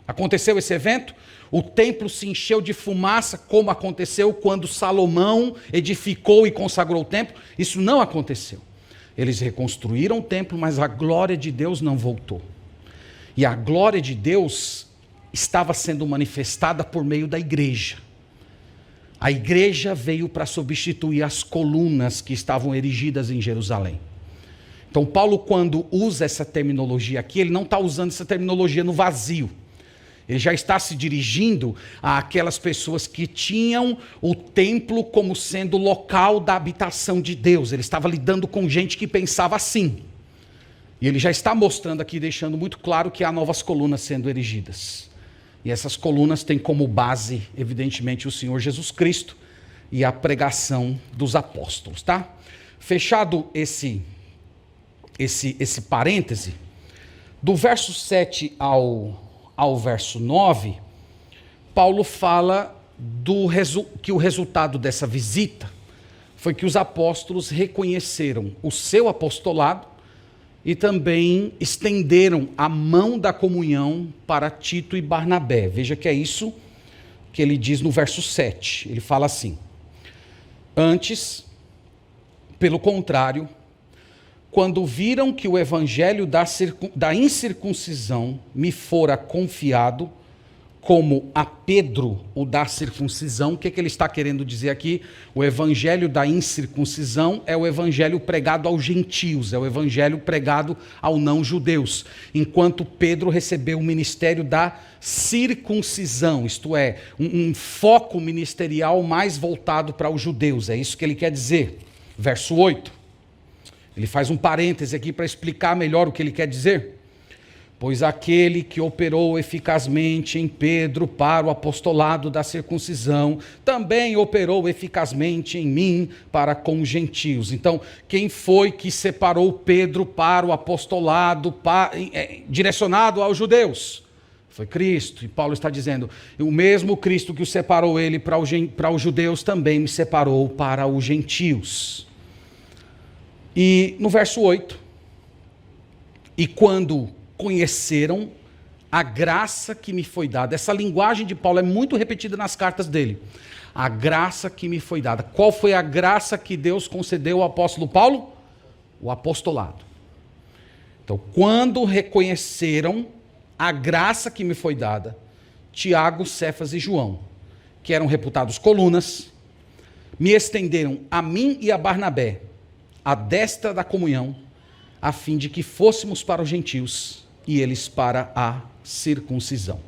Aconteceu esse evento? O templo se encheu de fumaça, como aconteceu quando Salomão edificou e consagrou o templo? Isso não aconteceu. Eles reconstruíram o templo, mas a glória de Deus não voltou. E a glória de Deus estava sendo manifestada por meio da igreja. A igreja veio para substituir as colunas que estavam erigidas em Jerusalém. Então, Paulo, quando usa essa terminologia aqui, ele não está usando essa terminologia no vazio. Ele já está se dirigindo àquelas pessoas que tinham o templo como sendo o local da habitação de Deus. Ele estava lidando com gente que pensava assim. E ele já está mostrando aqui, deixando muito claro que há novas colunas sendo erigidas. E essas colunas têm como base, evidentemente, o Senhor Jesus Cristo e a pregação dos apóstolos, tá? Fechado esse parêntese, do verso 7 ao verso 9, Paulo fala que o resultado dessa visita foi que os apóstolos reconheceram o seu apostolado e também estenderam a mão da comunhão para Tito e Barnabé. Veja que é isso que ele diz no verso 7. Ele fala assim: antes, pelo contrário, quando viram que o evangelho da incircuncisão me fora confiado, como a Pedro o da circuncisão, o que ele está querendo dizer aqui? O evangelho da incircuncisão é o evangelho pregado aos gentios, é o evangelho pregado aos não-judeus, enquanto Pedro recebeu o ministério da circuncisão, isto é, um foco ministerial mais voltado para os judeus, é isso que ele quer dizer. Verso 8, ele faz um parêntese aqui para explicar melhor o que ele quer dizer. Pois aquele que operou eficazmente em Pedro para o apostolado da circuncisão, também operou eficazmente em mim para com os gentios. Então, quem foi que separou Pedro para o apostolado direcionado aos judeus? Foi Cristo. E Paulo está dizendo, o mesmo Cristo que o separou ele para os judeus, também me separou para os gentios. E no verso 8, e quando conheceram a graça que me foi dada. Essa linguagem de Paulo é muito repetida nas cartas dele. A graça que me foi dada. Qual foi a graça que Deus concedeu ao apóstolo Paulo? O apostolado. Então, quando reconheceram a graça que me foi dada, Tiago, Cefas e João, que eram reputados colunas, me estenderam a mim e a Barnabé, a destra da comunhão, a fim de que fôssemos para os gentios e eles para a circuncisão.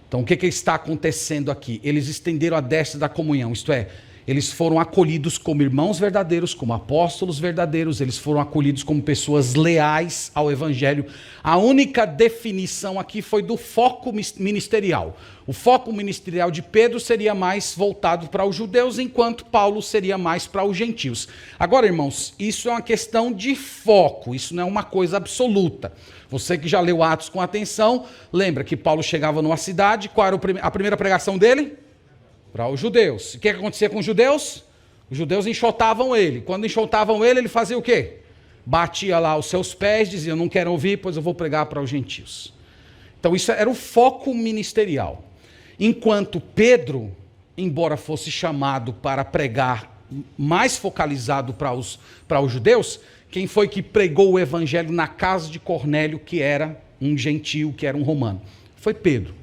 Então, o que está acontecendo aqui? Eles estenderam a destra da comunhão, isto é, eles foram acolhidos como irmãos verdadeiros, como apóstolos verdadeiros, eles foram acolhidos como pessoas leais ao evangelho. A única definição aqui foi do foco ministerial. O foco ministerial de Pedro seria mais voltado para os judeus, enquanto Paulo seria mais para os gentios. Agora, irmãos, isso é uma questão de foco, isso não é uma coisa absoluta. Você que já leu Atos com atenção, lembra que Paulo chegava numa cidade, qual era a primeira pregação dele? Para os judeus. O que acontecia com os judeus? Os judeus enxotavam ele. Quando enxotavam ele, ele fazia o quê? Batia lá os seus pés, dizia, não quero ouvir, pois eu vou pregar para os gentios. Então isso era o foco ministerial. Enquanto Pedro, embora fosse chamado para pregar mais focalizado para os judeus, quem foi que pregou o evangelho na casa de Cornélio, que era um gentio, que era um romano? Foi Pedro.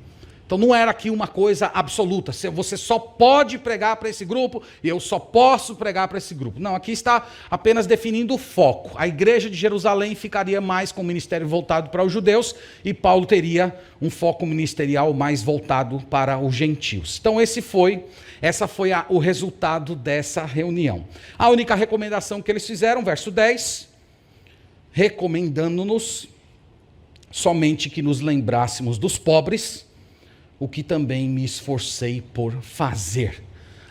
Então não era aqui uma coisa absoluta, você só pode pregar para esse grupo e eu só posso pregar para esse grupo. Não, aqui está apenas definindo o foco. A igreja de Jerusalém ficaria mais com o ministério voltado para os judeus e Paulo teria um foco ministerial mais voltado para os gentios. Então essa foi o resultado dessa reunião. A única recomendação que eles fizeram, verso 10, recomendando-nos somente que nos lembrássemos dos pobres, o que também me esforcei por fazer.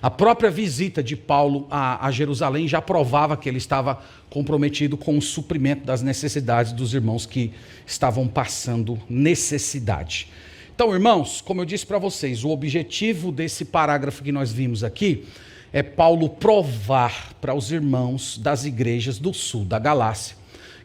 A própria visita de Paulo a Jerusalém já provava que ele estava comprometido com o suprimento das necessidades dos irmãos que estavam passando necessidade. Então, irmãos, como eu disse para vocês, o objetivo desse parágrafo que nós vimos aqui é Paulo provar para os irmãos das igrejas do sul da Galácia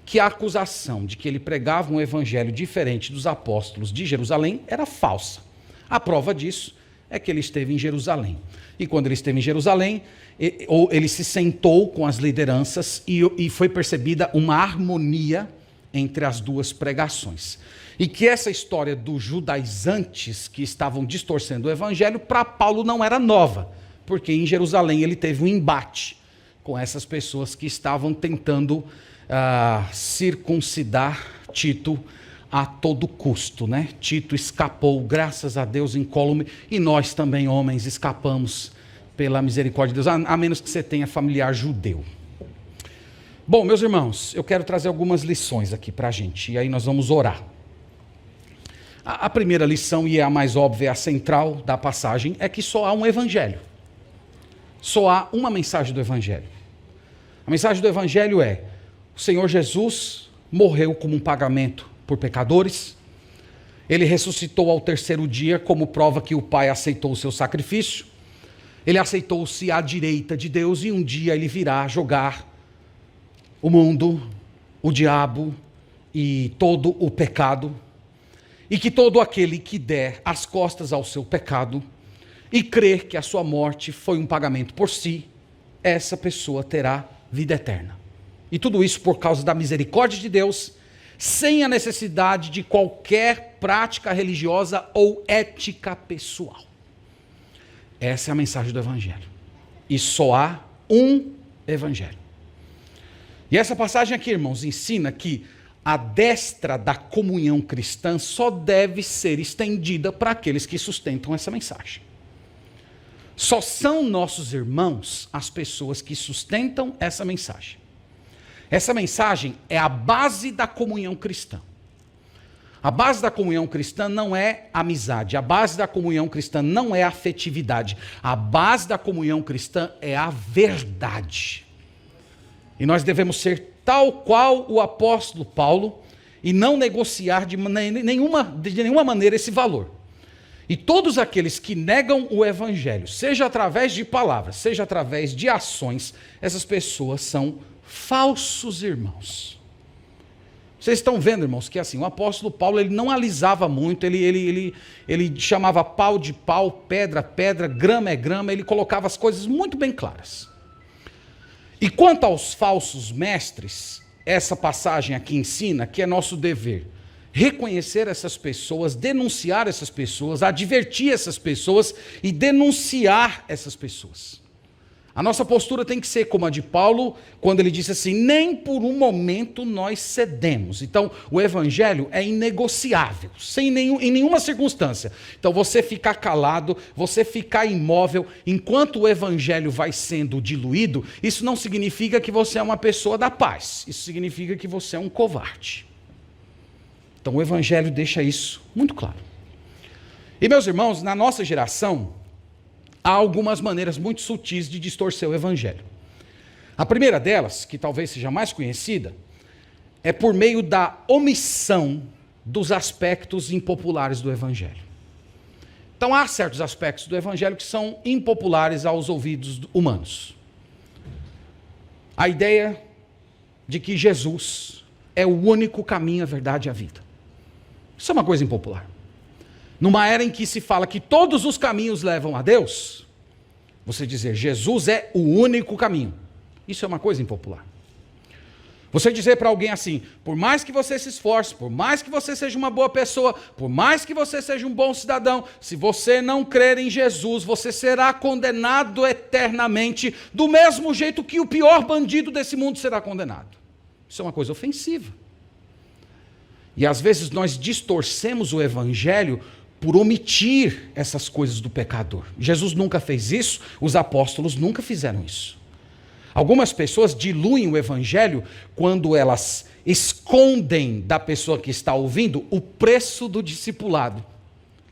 que a acusação de que ele pregava um evangelho diferente dos apóstolos de Jerusalém era falsa. A prova disso é que ele esteve em Jerusalém. E quando ele esteve em Jerusalém, ele se sentou com as lideranças e foi percebida uma harmonia entre as duas pregações. E que essa história dos judaizantes que estavam distorcendo o evangelho, para Paulo não era nova, porque em Jerusalém ele teve um embate com essas pessoas que estavam tentando circuncidar Tito a todo custo, né? Tito escapou, graças a Deus, incólume, e nós também, homens, escapamos pela misericórdia de Deus, a menos que você tenha familiar judeu. Bom, meus irmãos, eu quero trazer algumas lições aqui para a gente, e aí nós vamos orar. A primeira lição, e é a mais óbvia, a central da passagem, é que só há um evangelho. Só há uma mensagem do evangelho. A mensagem do evangelho é: o Senhor Jesus morreu como um pagamento por pecadores, ele ressuscitou ao terceiro dia como prova que o Pai aceitou o seu sacrifício, ele aceitou-se à direita de Deus e um dia ele virá jogar o mundo, o diabo e todo o pecado, e que todo aquele que der as costas ao seu pecado e crer que a sua morte foi um pagamento por si, essa pessoa terá vida eterna. E tudo isso por causa da misericórdia de Deus, sem a necessidade de qualquer prática religiosa ou ética pessoal. Essa é a mensagem do evangelho. E só há um evangelho. E essa passagem aqui, irmãos, ensina que a destra da comunhão cristã só deve ser estendida para aqueles que sustentam essa mensagem. Só são nossos irmãos as pessoas que sustentam essa mensagem. Essa mensagem é a base da comunhão cristã. A base da comunhão cristã não é amizade, a base da comunhão cristã não é afetividade, a base da comunhão cristã é a verdade. E nós devemos ser tal qual o apóstolo Paulo e não negociar de nenhuma maneira esse valor. E todos aqueles que negam o evangelho, seja através de palavras, seja através de ações, essas pessoas são falsos irmãos. Vocês estão vendo, irmãos, que assim, o apóstolo Paulo ele não alisava muito, ele chamava pau de pau, pedra, pedra, grama é grama, ele colocava as coisas muito bem claras. E quanto aos falsos mestres, essa passagem aqui ensina que é nosso dever reconhecer essas pessoas, denunciar essas pessoas, advertir essas pessoas e denunciar essas pessoas. A nossa postura tem que ser como a de Paulo, quando ele disse assim: nem por um momento nós cedemos. Então, o evangelho é inegociável, em nenhuma circunstância. Então, você ficar calado, você ficar imóvel, enquanto o evangelho vai sendo diluído, isso não significa que você é uma pessoa da paz. Isso significa que você é um covarde. Então, o evangelho deixa isso muito claro. E, meus irmãos, na nossa geração, há algumas maneiras muito sutis de distorcer o evangelho. A primeira delas, que talvez seja mais conhecida, é por meio da omissão dos aspectos impopulares do evangelho. Então há certos aspectos do evangelho que são impopulares aos ouvidos humanos. A ideia de que Jesus é o único caminho, a verdade e a vida. Isso é uma coisa impopular. Numa era em que se fala que todos os caminhos levam a Deus, você dizer Jesus é o único caminho, isso é uma coisa impopular. Você dizer para alguém assim: por mais que você se esforce, por mais que você seja uma boa pessoa, por mais que você seja um bom cidadão, se você não crer em Jesus, você será condenado eternamente, do mesmo jeito que o pior bandido desse mundo será condenado. Isso é uma coisa ofensiva. E às vezes nós distorcemos o evangelho por omitir essas coisas do pecador. Jesus nunca fez isso, os apóstolos nunca fizeram isso. Algumas pessoas diluem o evangelho quando elas escondem da pessoa que está ouvindo o preço do discipulado.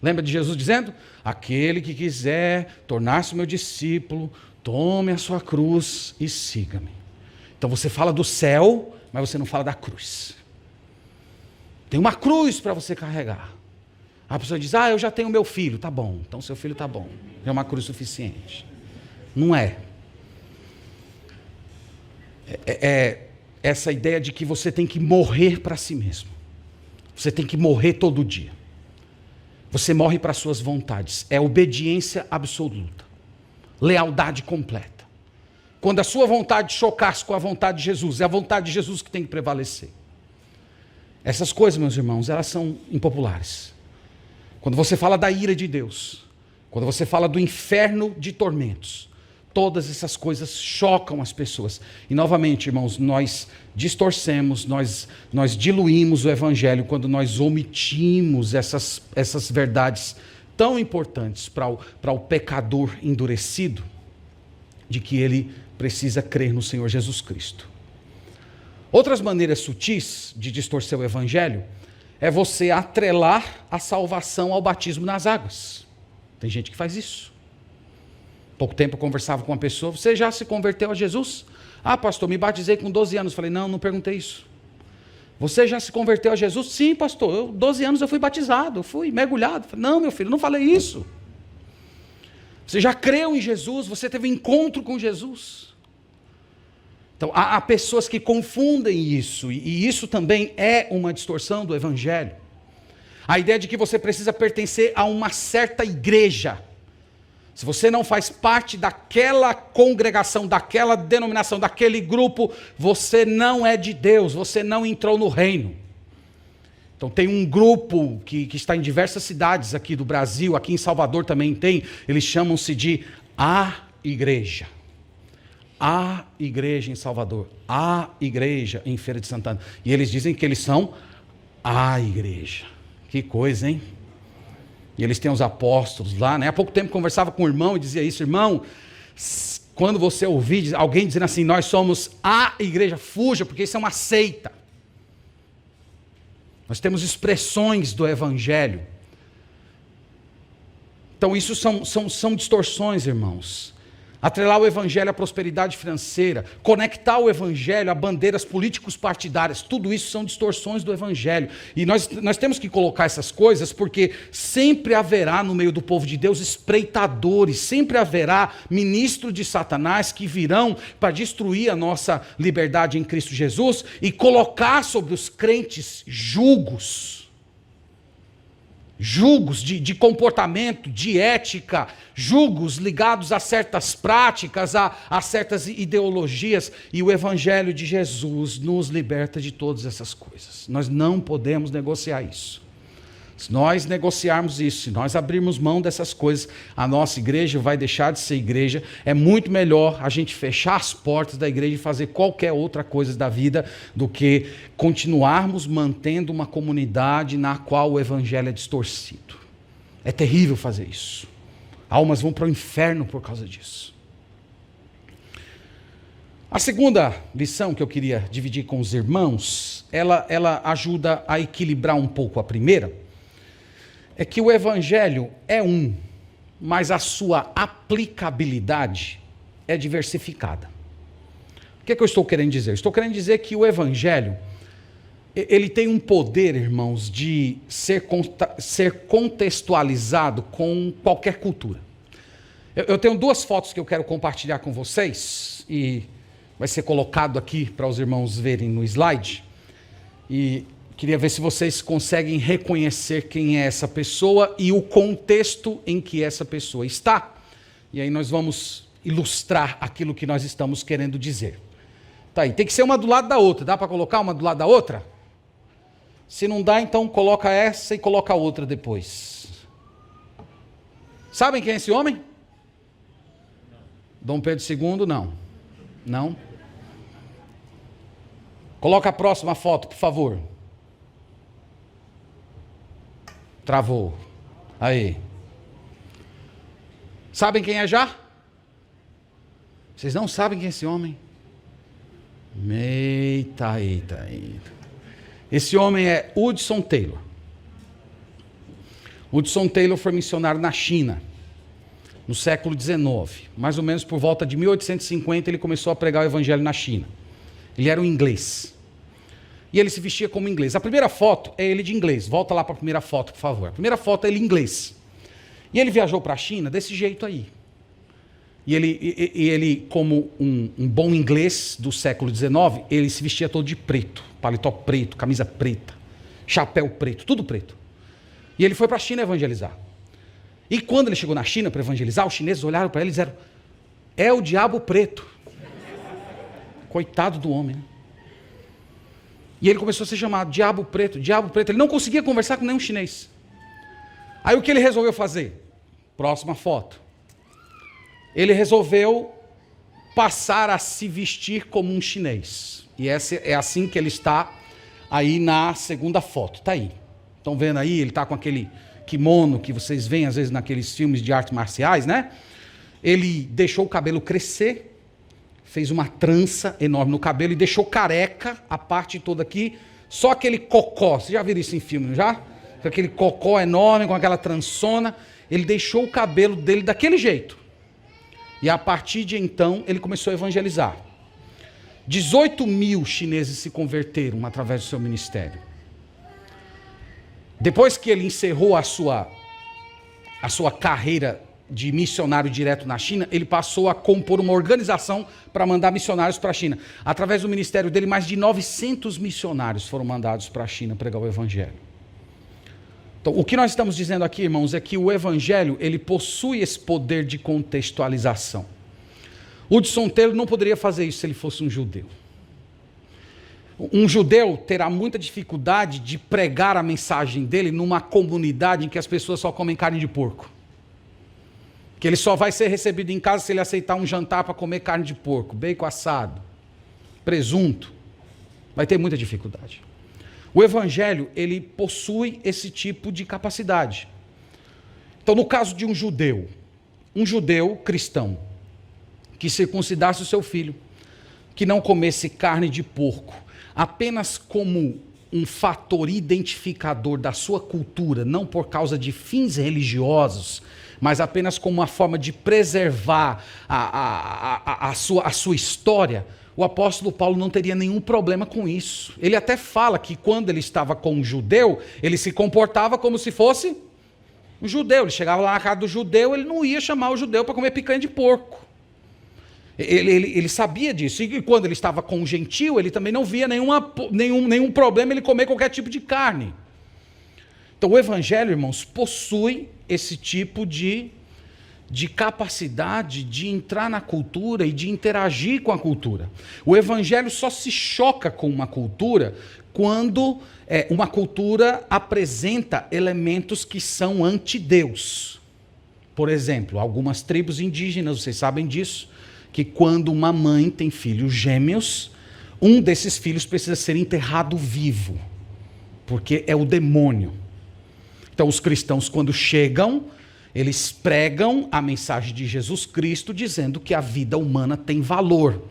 Lembra de Jesus dizendo: aquele que quiser tornar-se meu discípulo, tome a sua cruz e siga-me. Então você fala do céu, mas você não fala da cruz. Tem uma cruz para você carregar. A pessoa diz: eu já tenho meu filho. Tá bom, então seu filho tá bom. Já é uma cruz suficiente. Não é. É essa ideia de que você tem que morrer para si mesmo. Você tem que morrer todo dia. Você morre para as suas vontades. É obediência absoluta. Lealdade completa. Quando a sua vontade chocasse com a vontade de Jesus, é a vontade de Jesus que tem que prevalecer. Essas coisas, meus irmãos, elas são impopulares. Quando você fala da ira de Deus, quando você fala do inferno de tormentos, todas essas coisas chocam as pessoas. E novamente, irmãos, nós distorcemos, nós diluímos o evangelho quando nós omitimos essas verdades tão importantes para o pecador endurecido, de que ele precisa crer no Senhor Jesus Cristo. Outras maneiras sutis de distorcer o evangelho é você atrelar a salvação ao batismo nas águas. Tem gente que faz isso. Pouco tempo eu conversava com uma pessoa: você já se converteu a Jesus? Ah, pastor, me batizei com 12 anos. Falei: não perguntei isso. Você já se converteu a Jesus? Sim, pastor, 12 anos eu fui batizado, eu fui mergulhado. Falei: não, meu filho, não falei isso. Você já creu em Jesus, você teve encontro com Jesus. Então, há pessoas que confundem isso, e isso também é uma distorção do evangelho. A ideia de que você precisa pertencer a uma certa igreja. Se você não faz parte daquela congregação, daquela denominação, daquele grupo, você não é de Deus, você não entrou no reino. Então tem um grupo que está em diversas cidades aqui do Brasil, aqui em Salvador também tem, eles chamam-se de A Igreja. A Igreja em Salvador, A Igreja em Feira de Santana. E eles dizem que eles são a Igreja. Que coisa, hein? E eles têm os apóstolos lá, né? Há pouco tempo conversava com um irmão e dizia isso: irmão, quando você ouvir alguém dizendo assim, nós somos a igreja, fuja, porque isso é uma seita. Nós temos expressões do evangelho. Então isso são distorções, irmãos. Atrelar o evangelho à prosperidade financeira, conectar o evangelho a bandeiras políticos partidárias, tudo isso são distorções do evangelho. E nós temos que colocar essas coisas, porque sempre haverá no meio do povo de Deus espreitadores, sempre haverá ministros de Satanás que virão para destruir a nossa liberdade em Cristo Jesus e colocar sobre os crentes julgos de comportamento, de ética, julgos ligados a certas práticas, a certas ideologias, e o evangelho de Jesus nos liberta de todas essas coisas. Nós não podemos negociar isso. Se nós negociarmos isso, se nós abrirmos mão dessas coisas, a nossa igreja vai deixar de ser igreja. É muito melhor a gente fechar as portas da igreja e fazer qualquer outra coisa da vida do que continuarmos mantendo uma comunidade na qual o evangelho é distorcido. É terrível fazer isso. Almas vão para o inferno por causa disso. A segunda lição que eu queria dividir com os irmãos, ela ajuda a equilibrar um pouco a primeira. É que o evangelho é mas a sua aplicabilidade é diversificada. O que é que eu estou querendo dizer? Estou querendo dizer que o evangelho, ele tem um poder, irmãos, de ser contextualizado com qualquer cultura. Eu tenho duas fotos que eu quero compartilhar com vocês, e vai ser colocado aqui para os irmãos verem no slide, e queria ver se vocês conseguem reconhecer quem é essa pessoa e o contexto em que essa pessoa está. E aí nós vamos ilustrar aquilo que nós estamos querendo dizer. Tá aí, tem que ser uma do lado da outra. Dá para colocar uma do lado da outra? Se não dá, então coloca essa e coloca a outra depois. Sabem quem é esse homem? Dom Pedro II? Não. Não? Coloca a próxima foto, por favor. Travou. Aí. Sabem quem é já? Vocês não sabem quem é esse homem? Eita. Esse homem é Hudson Taylor. Hudson Taylor foi missionário na China, no século XIX. Mais ou menos por volta de 1850 ele começou a pregar o evangelho na China. Ele era um inglês. E ele se vestia como inglês. A primeira foto é ele de inglês. Volta lá para a primeira foto, por favor. A primeira foto é ele em inglês. E ele viajou para a China desse jeito aí. E ele como um bom inglês do século XIX, ele se vestia todo de preto. Paletó preto, camisa preta, chapéu preto, tudo preto. E ele foi para a China evangelizar. E quando ele chegou na China para evangelizar, os chineses olharam para ele e disseram: é o diabo preto. Coitado do homem, né? E ele começou a ser chamado diabo preto, diabo preto. Ele não conseguia conversar com nenhum chinês. Aí o que ele resolveu fazer? Próxima foto. Ele resolveu passar a se vestir como um chinês. E é assim que ele está aí na segunda foto. Está aí. Estão vendo aí? Ele está com aquele kimono que vocês veem às vezes naqueles filmes de artes marciais, né? Ele deixou o cabelo crescer, fez uma trança enorme no cabelo e deixou careca a parte toda aqui, só aquele cocó. Você já viu isso em filme, não já? Aquele cocó enorme com aquela trançona. Ele deixou o cabelo dele daquele jeito. E a partir de então, ele começou a evangelizar. 18 mil chineses se converteram através do seu ministério. Depois que ele encerrou a sua carreira de missionário direto na China, ele passou a compor uma organização para mandar missionários para a China. Através do ministério dele, mais de 900 missionários foram mandados para a China pregar o evangelho. Então, o que nós estamos dizendo aqui, irmãos, é que o evangelho, ele possui esse poder de contextualização. Hudson Taylor não poderia fazer isso se ele fosse um judeu. Um judeu terá muita dificuldade de pregar a mensagem dele numa comunidade em que as pessoas só comem carne de porco. Que ele só vai ser recebido em casa se ele aceitar um jantar para comer carne de porco, bacon assado, presunto. Vai ter muita dificuldade. O evangelho, ele possui esse tipo de capacidade. Então, no caso de um judeu cristão, que circuncidasse o seu filho, que não comesse carne de porco, apenas como um fator identificador da sua cultura, não por causa de fins religiosos, mas apenas como uma forma de preservar a sua história, o apóstolo Paulo não teria nenhum problema com isso. Ele até fala que quando ele estava com um judeu, ele se comportava como se fosse um judeu. Ele chegava lá na casa do judeu, ele não ia chamar o judeu para comer picanha de porco. Ele sabia disso. E quando ele estava com um gentil, ele também não via nenhum problema ele comer qualquer tipo de carne. Então o evangelho, irmãos, possui esse tipo de capacidade de entrar na cultura e de interagir com a cultura. O evangelho só se choca com uma cultura quando uma cultura apresenta elementos que são anti-Deus. Por exemplo, algumas tribos indígenas, vocês sabem disso, que quando uma mãe tem filhos gêmeos, um desses filhos precisa ser enterrado vivo, porque é o demônio. Então os cristãos, quando chegam, eles pregam a mensagem de Jesus Cristo, dizendo que a vida humana tem valor,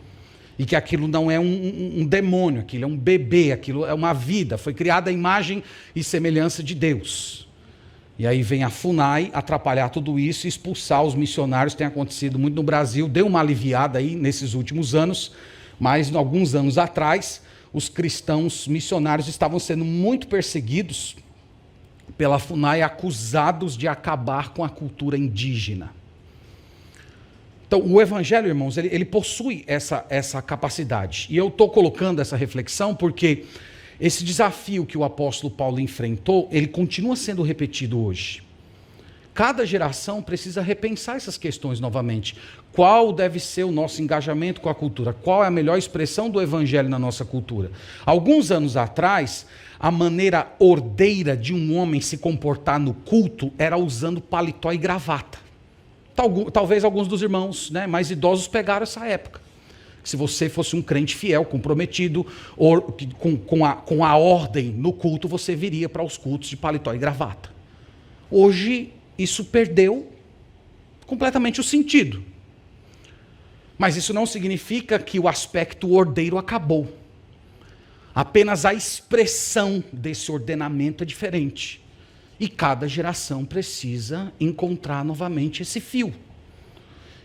e que aquilo não é um demônio, aquilo é um bebê, aquilo é uma vida, foi criada à imagem e semelhança de Deus. E aí vem a FUNAI atrapalhar tudo isso e expulsar os missionários. Tem acontecido muito no Brasil, deu uma aliviada aí nesses últimos anos, mas alguns anos atrás, os cristãos missionários estavam sendo muito perseguidos pela FUNAI, acusados de acabar com a cultura indígena. Então, o evangelho, irmãos, ele possui essa capacidade. E eu estou colocando essa reflexão porque esse desafio que o apóstolo Paulo enfrentou, ele continua sendo repetido hoje. Cada geração precisa repensar essas questões novamente. Qual deve ser o nosso engajamento com a cultura? Qual é a melhor expressão do evangelho na nossa cultura? Alguns anos atrás, a maneira ordeira de um homem se comportar no culto era usando paletó e gravata. Talvez alguns dos irmãos, mais idosos pegaram essa época. Se você fosse um crente fiel, comprometido, com a ordem no culto, você viria para os cultos de paletó e gravata. Hoje, isso perdeu completamente o sentido. Mas isso não significa que o aspecto ordeiro acabou. Apenas a expressão desse ordenamento é diferente. E cada geração precisa encontrar novamente esse fio.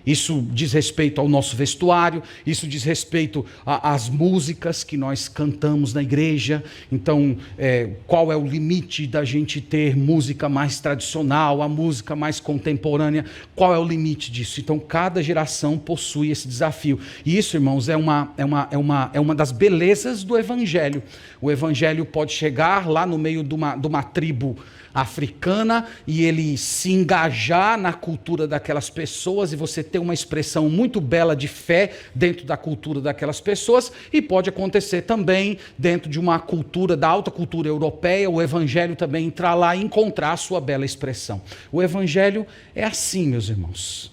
Isso diz respeito ao nosso vestuário, isso diz respeito às músicas que nós cantamos na igreja. Então, qual é o limite da gente ter música mais tradicional, a música mais contemporânea? Qual é o limite disso? Então, cada geração possui esse desafio. E isso, irmãos, é uma das belezas do evangelho. O evangelho pode chegar lá no meio de uma tribo africana e ele se engajar na cultura daquelas pessoas e você ter uma expressão muito bela de fé dentro da cultura daquelas pessoas, e pode acontecer também dentro de uma cultura, da alta cultura europeia, o evangelho também entrar lá e encontrar a sua bela expressão. O evangelho é assim, meus irmãos,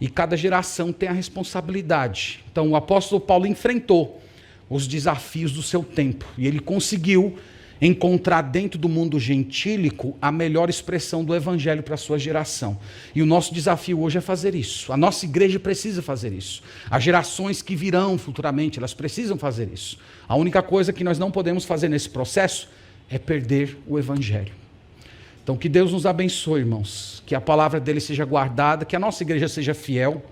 e cada geração tem a responsabilidade. Então o apóstolo Paulo enfrentou os desafios do seu tempo e ele conseguiu encontrar dentro do mundo gentílico a melhor expressão do evangelho para a sua geração. E o nosso desafio hoje é fazer isso. A nossa igreja precisa fazer isso. As gerações que virão futuramente, elas precisam fazer isso. A única coisa que nós não podemos fazer nesse processo é perder o evangelho. Então que Deus nos abençoe, irmãos, que a palavra dele seja guardada, que a nossa igreja seja fiel,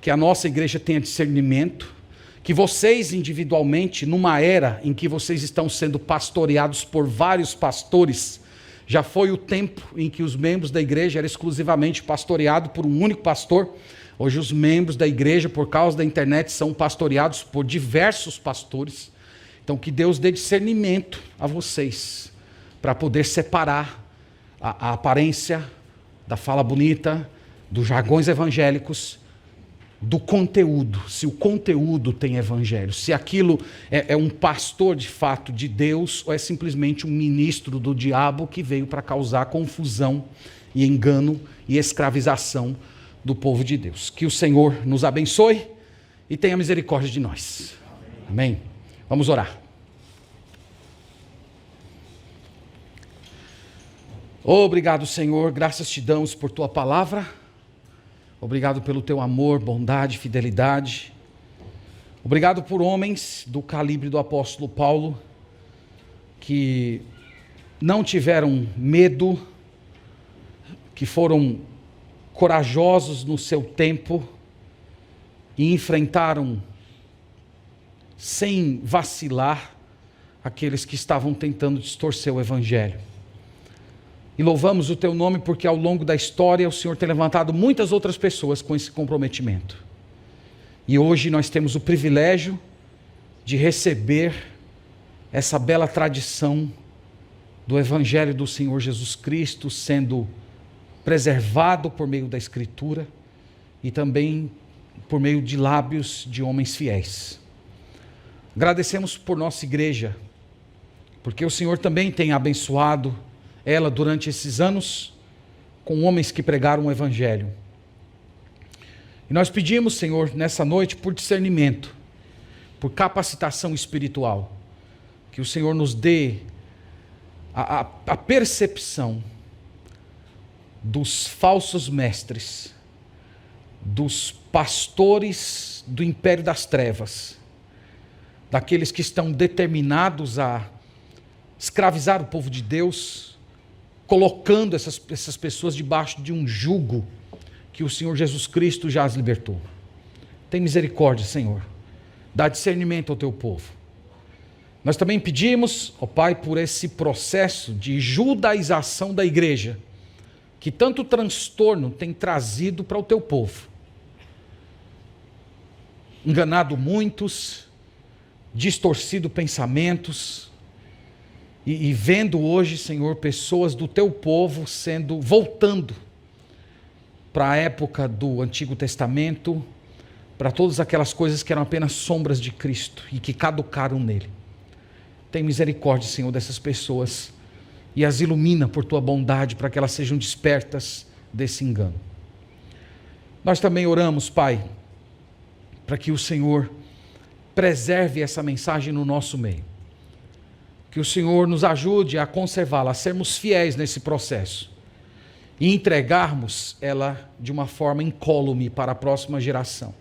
que a nossa igreja tenha discernimento, que vocês individualmente, numa era em que vocês estão sendo pastoreados por vários pastores, já foi o tempo em que os membros da igreja eram exclusivamente pastoreados por um único pastor. Hoje os membros da igreja, por causa da internet, são pastoreados por diversos pastores. Então que Deus dê discernimento a vocês, para poder separar a aparência da fala bonita, dos jargões evangélicos, do conteúdo, se o conteúdo tem evangelho, se aquilo é um pastor de fato de Deus ou é simplesmente um ministro do diabo que veio para causar confusão e engano e escravização do povo de Deus. Que o Senhor nos abençoe e tenha misericórdia de nós. Amém. Vamos orar. Obrigado, Senhor, graças te damos por tua palavra. Obrigado pelo teu amor, bondade, fidelidade. Obrigado por homens do calibre do apóstolo Paulo, que não tiveram medo, que foram corajosos no seu tempo e enfrentaram sem vacilar aqueles que estavam tentando distorcer o evangelho. E louvamos o teu nome porque ao longo da história o Senhor tem levantado muitas outras pessoas com esse comprometimento. E hoje nós temos o privilégio de receber essa bela tradição do Evangelho do Senhor Jesus Cristo sendo preservado por meio da Escritura e também por meio de lábios de homens fiéis. Agradecemos por nossa igreja, porque o Senhor também tem abençoado ela durante esses anos com homens que pregaram o Evangelho. E nós pedimos, Senhor, nessa noite por discernimento, por capacitação espiritual, que o Senhor nos dê a percepção dos falsos mestres, dos pastores do império das trevas, daqueles que estão determinados a escravizar o povo de Deus, colocando essas pessoas debaixo de um jugo que o Senhor Jesus Cristo já as libertou. Tem misericórdia, Senhor. Dá discernimento ao teu povo. Nós também pedimos, ó Pai, por esse processo de judaização da igreja, que tanto transtorno tem trazido para o teu povo. Enganado muitos, distorcido pensamentos, e vendo hoje, Senhor, pessoas do teu povo voltando para a época do Antigo Testamento, para todas aquelas coisas que eram apenas sombras de Cristo e que caducaram nele. Tem misericórdia, Senhor, dessas pessoas e as ilumina por tua bondade para que elas sejam despertas desse engano. Nós também oramos, Pai, para que o Senhor preserve essa mensagem no nosso meio. Que o Senhor nos ajude a conservá-la, a sermos fiéis nesse processo e entregarmos ela de uma forma incólume para a próxima geração.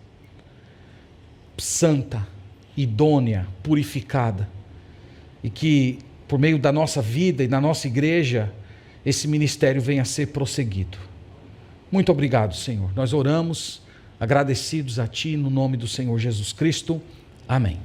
Santa, idônea, purificada. E que, por meio da nossa vida e da nossa igreja, esse ministério venha a ser prosseguido. Muito obrigado, Senhor. Nós oramos, agradecidos a Ti, no nome do Senhor Jesus Cristo. Amém.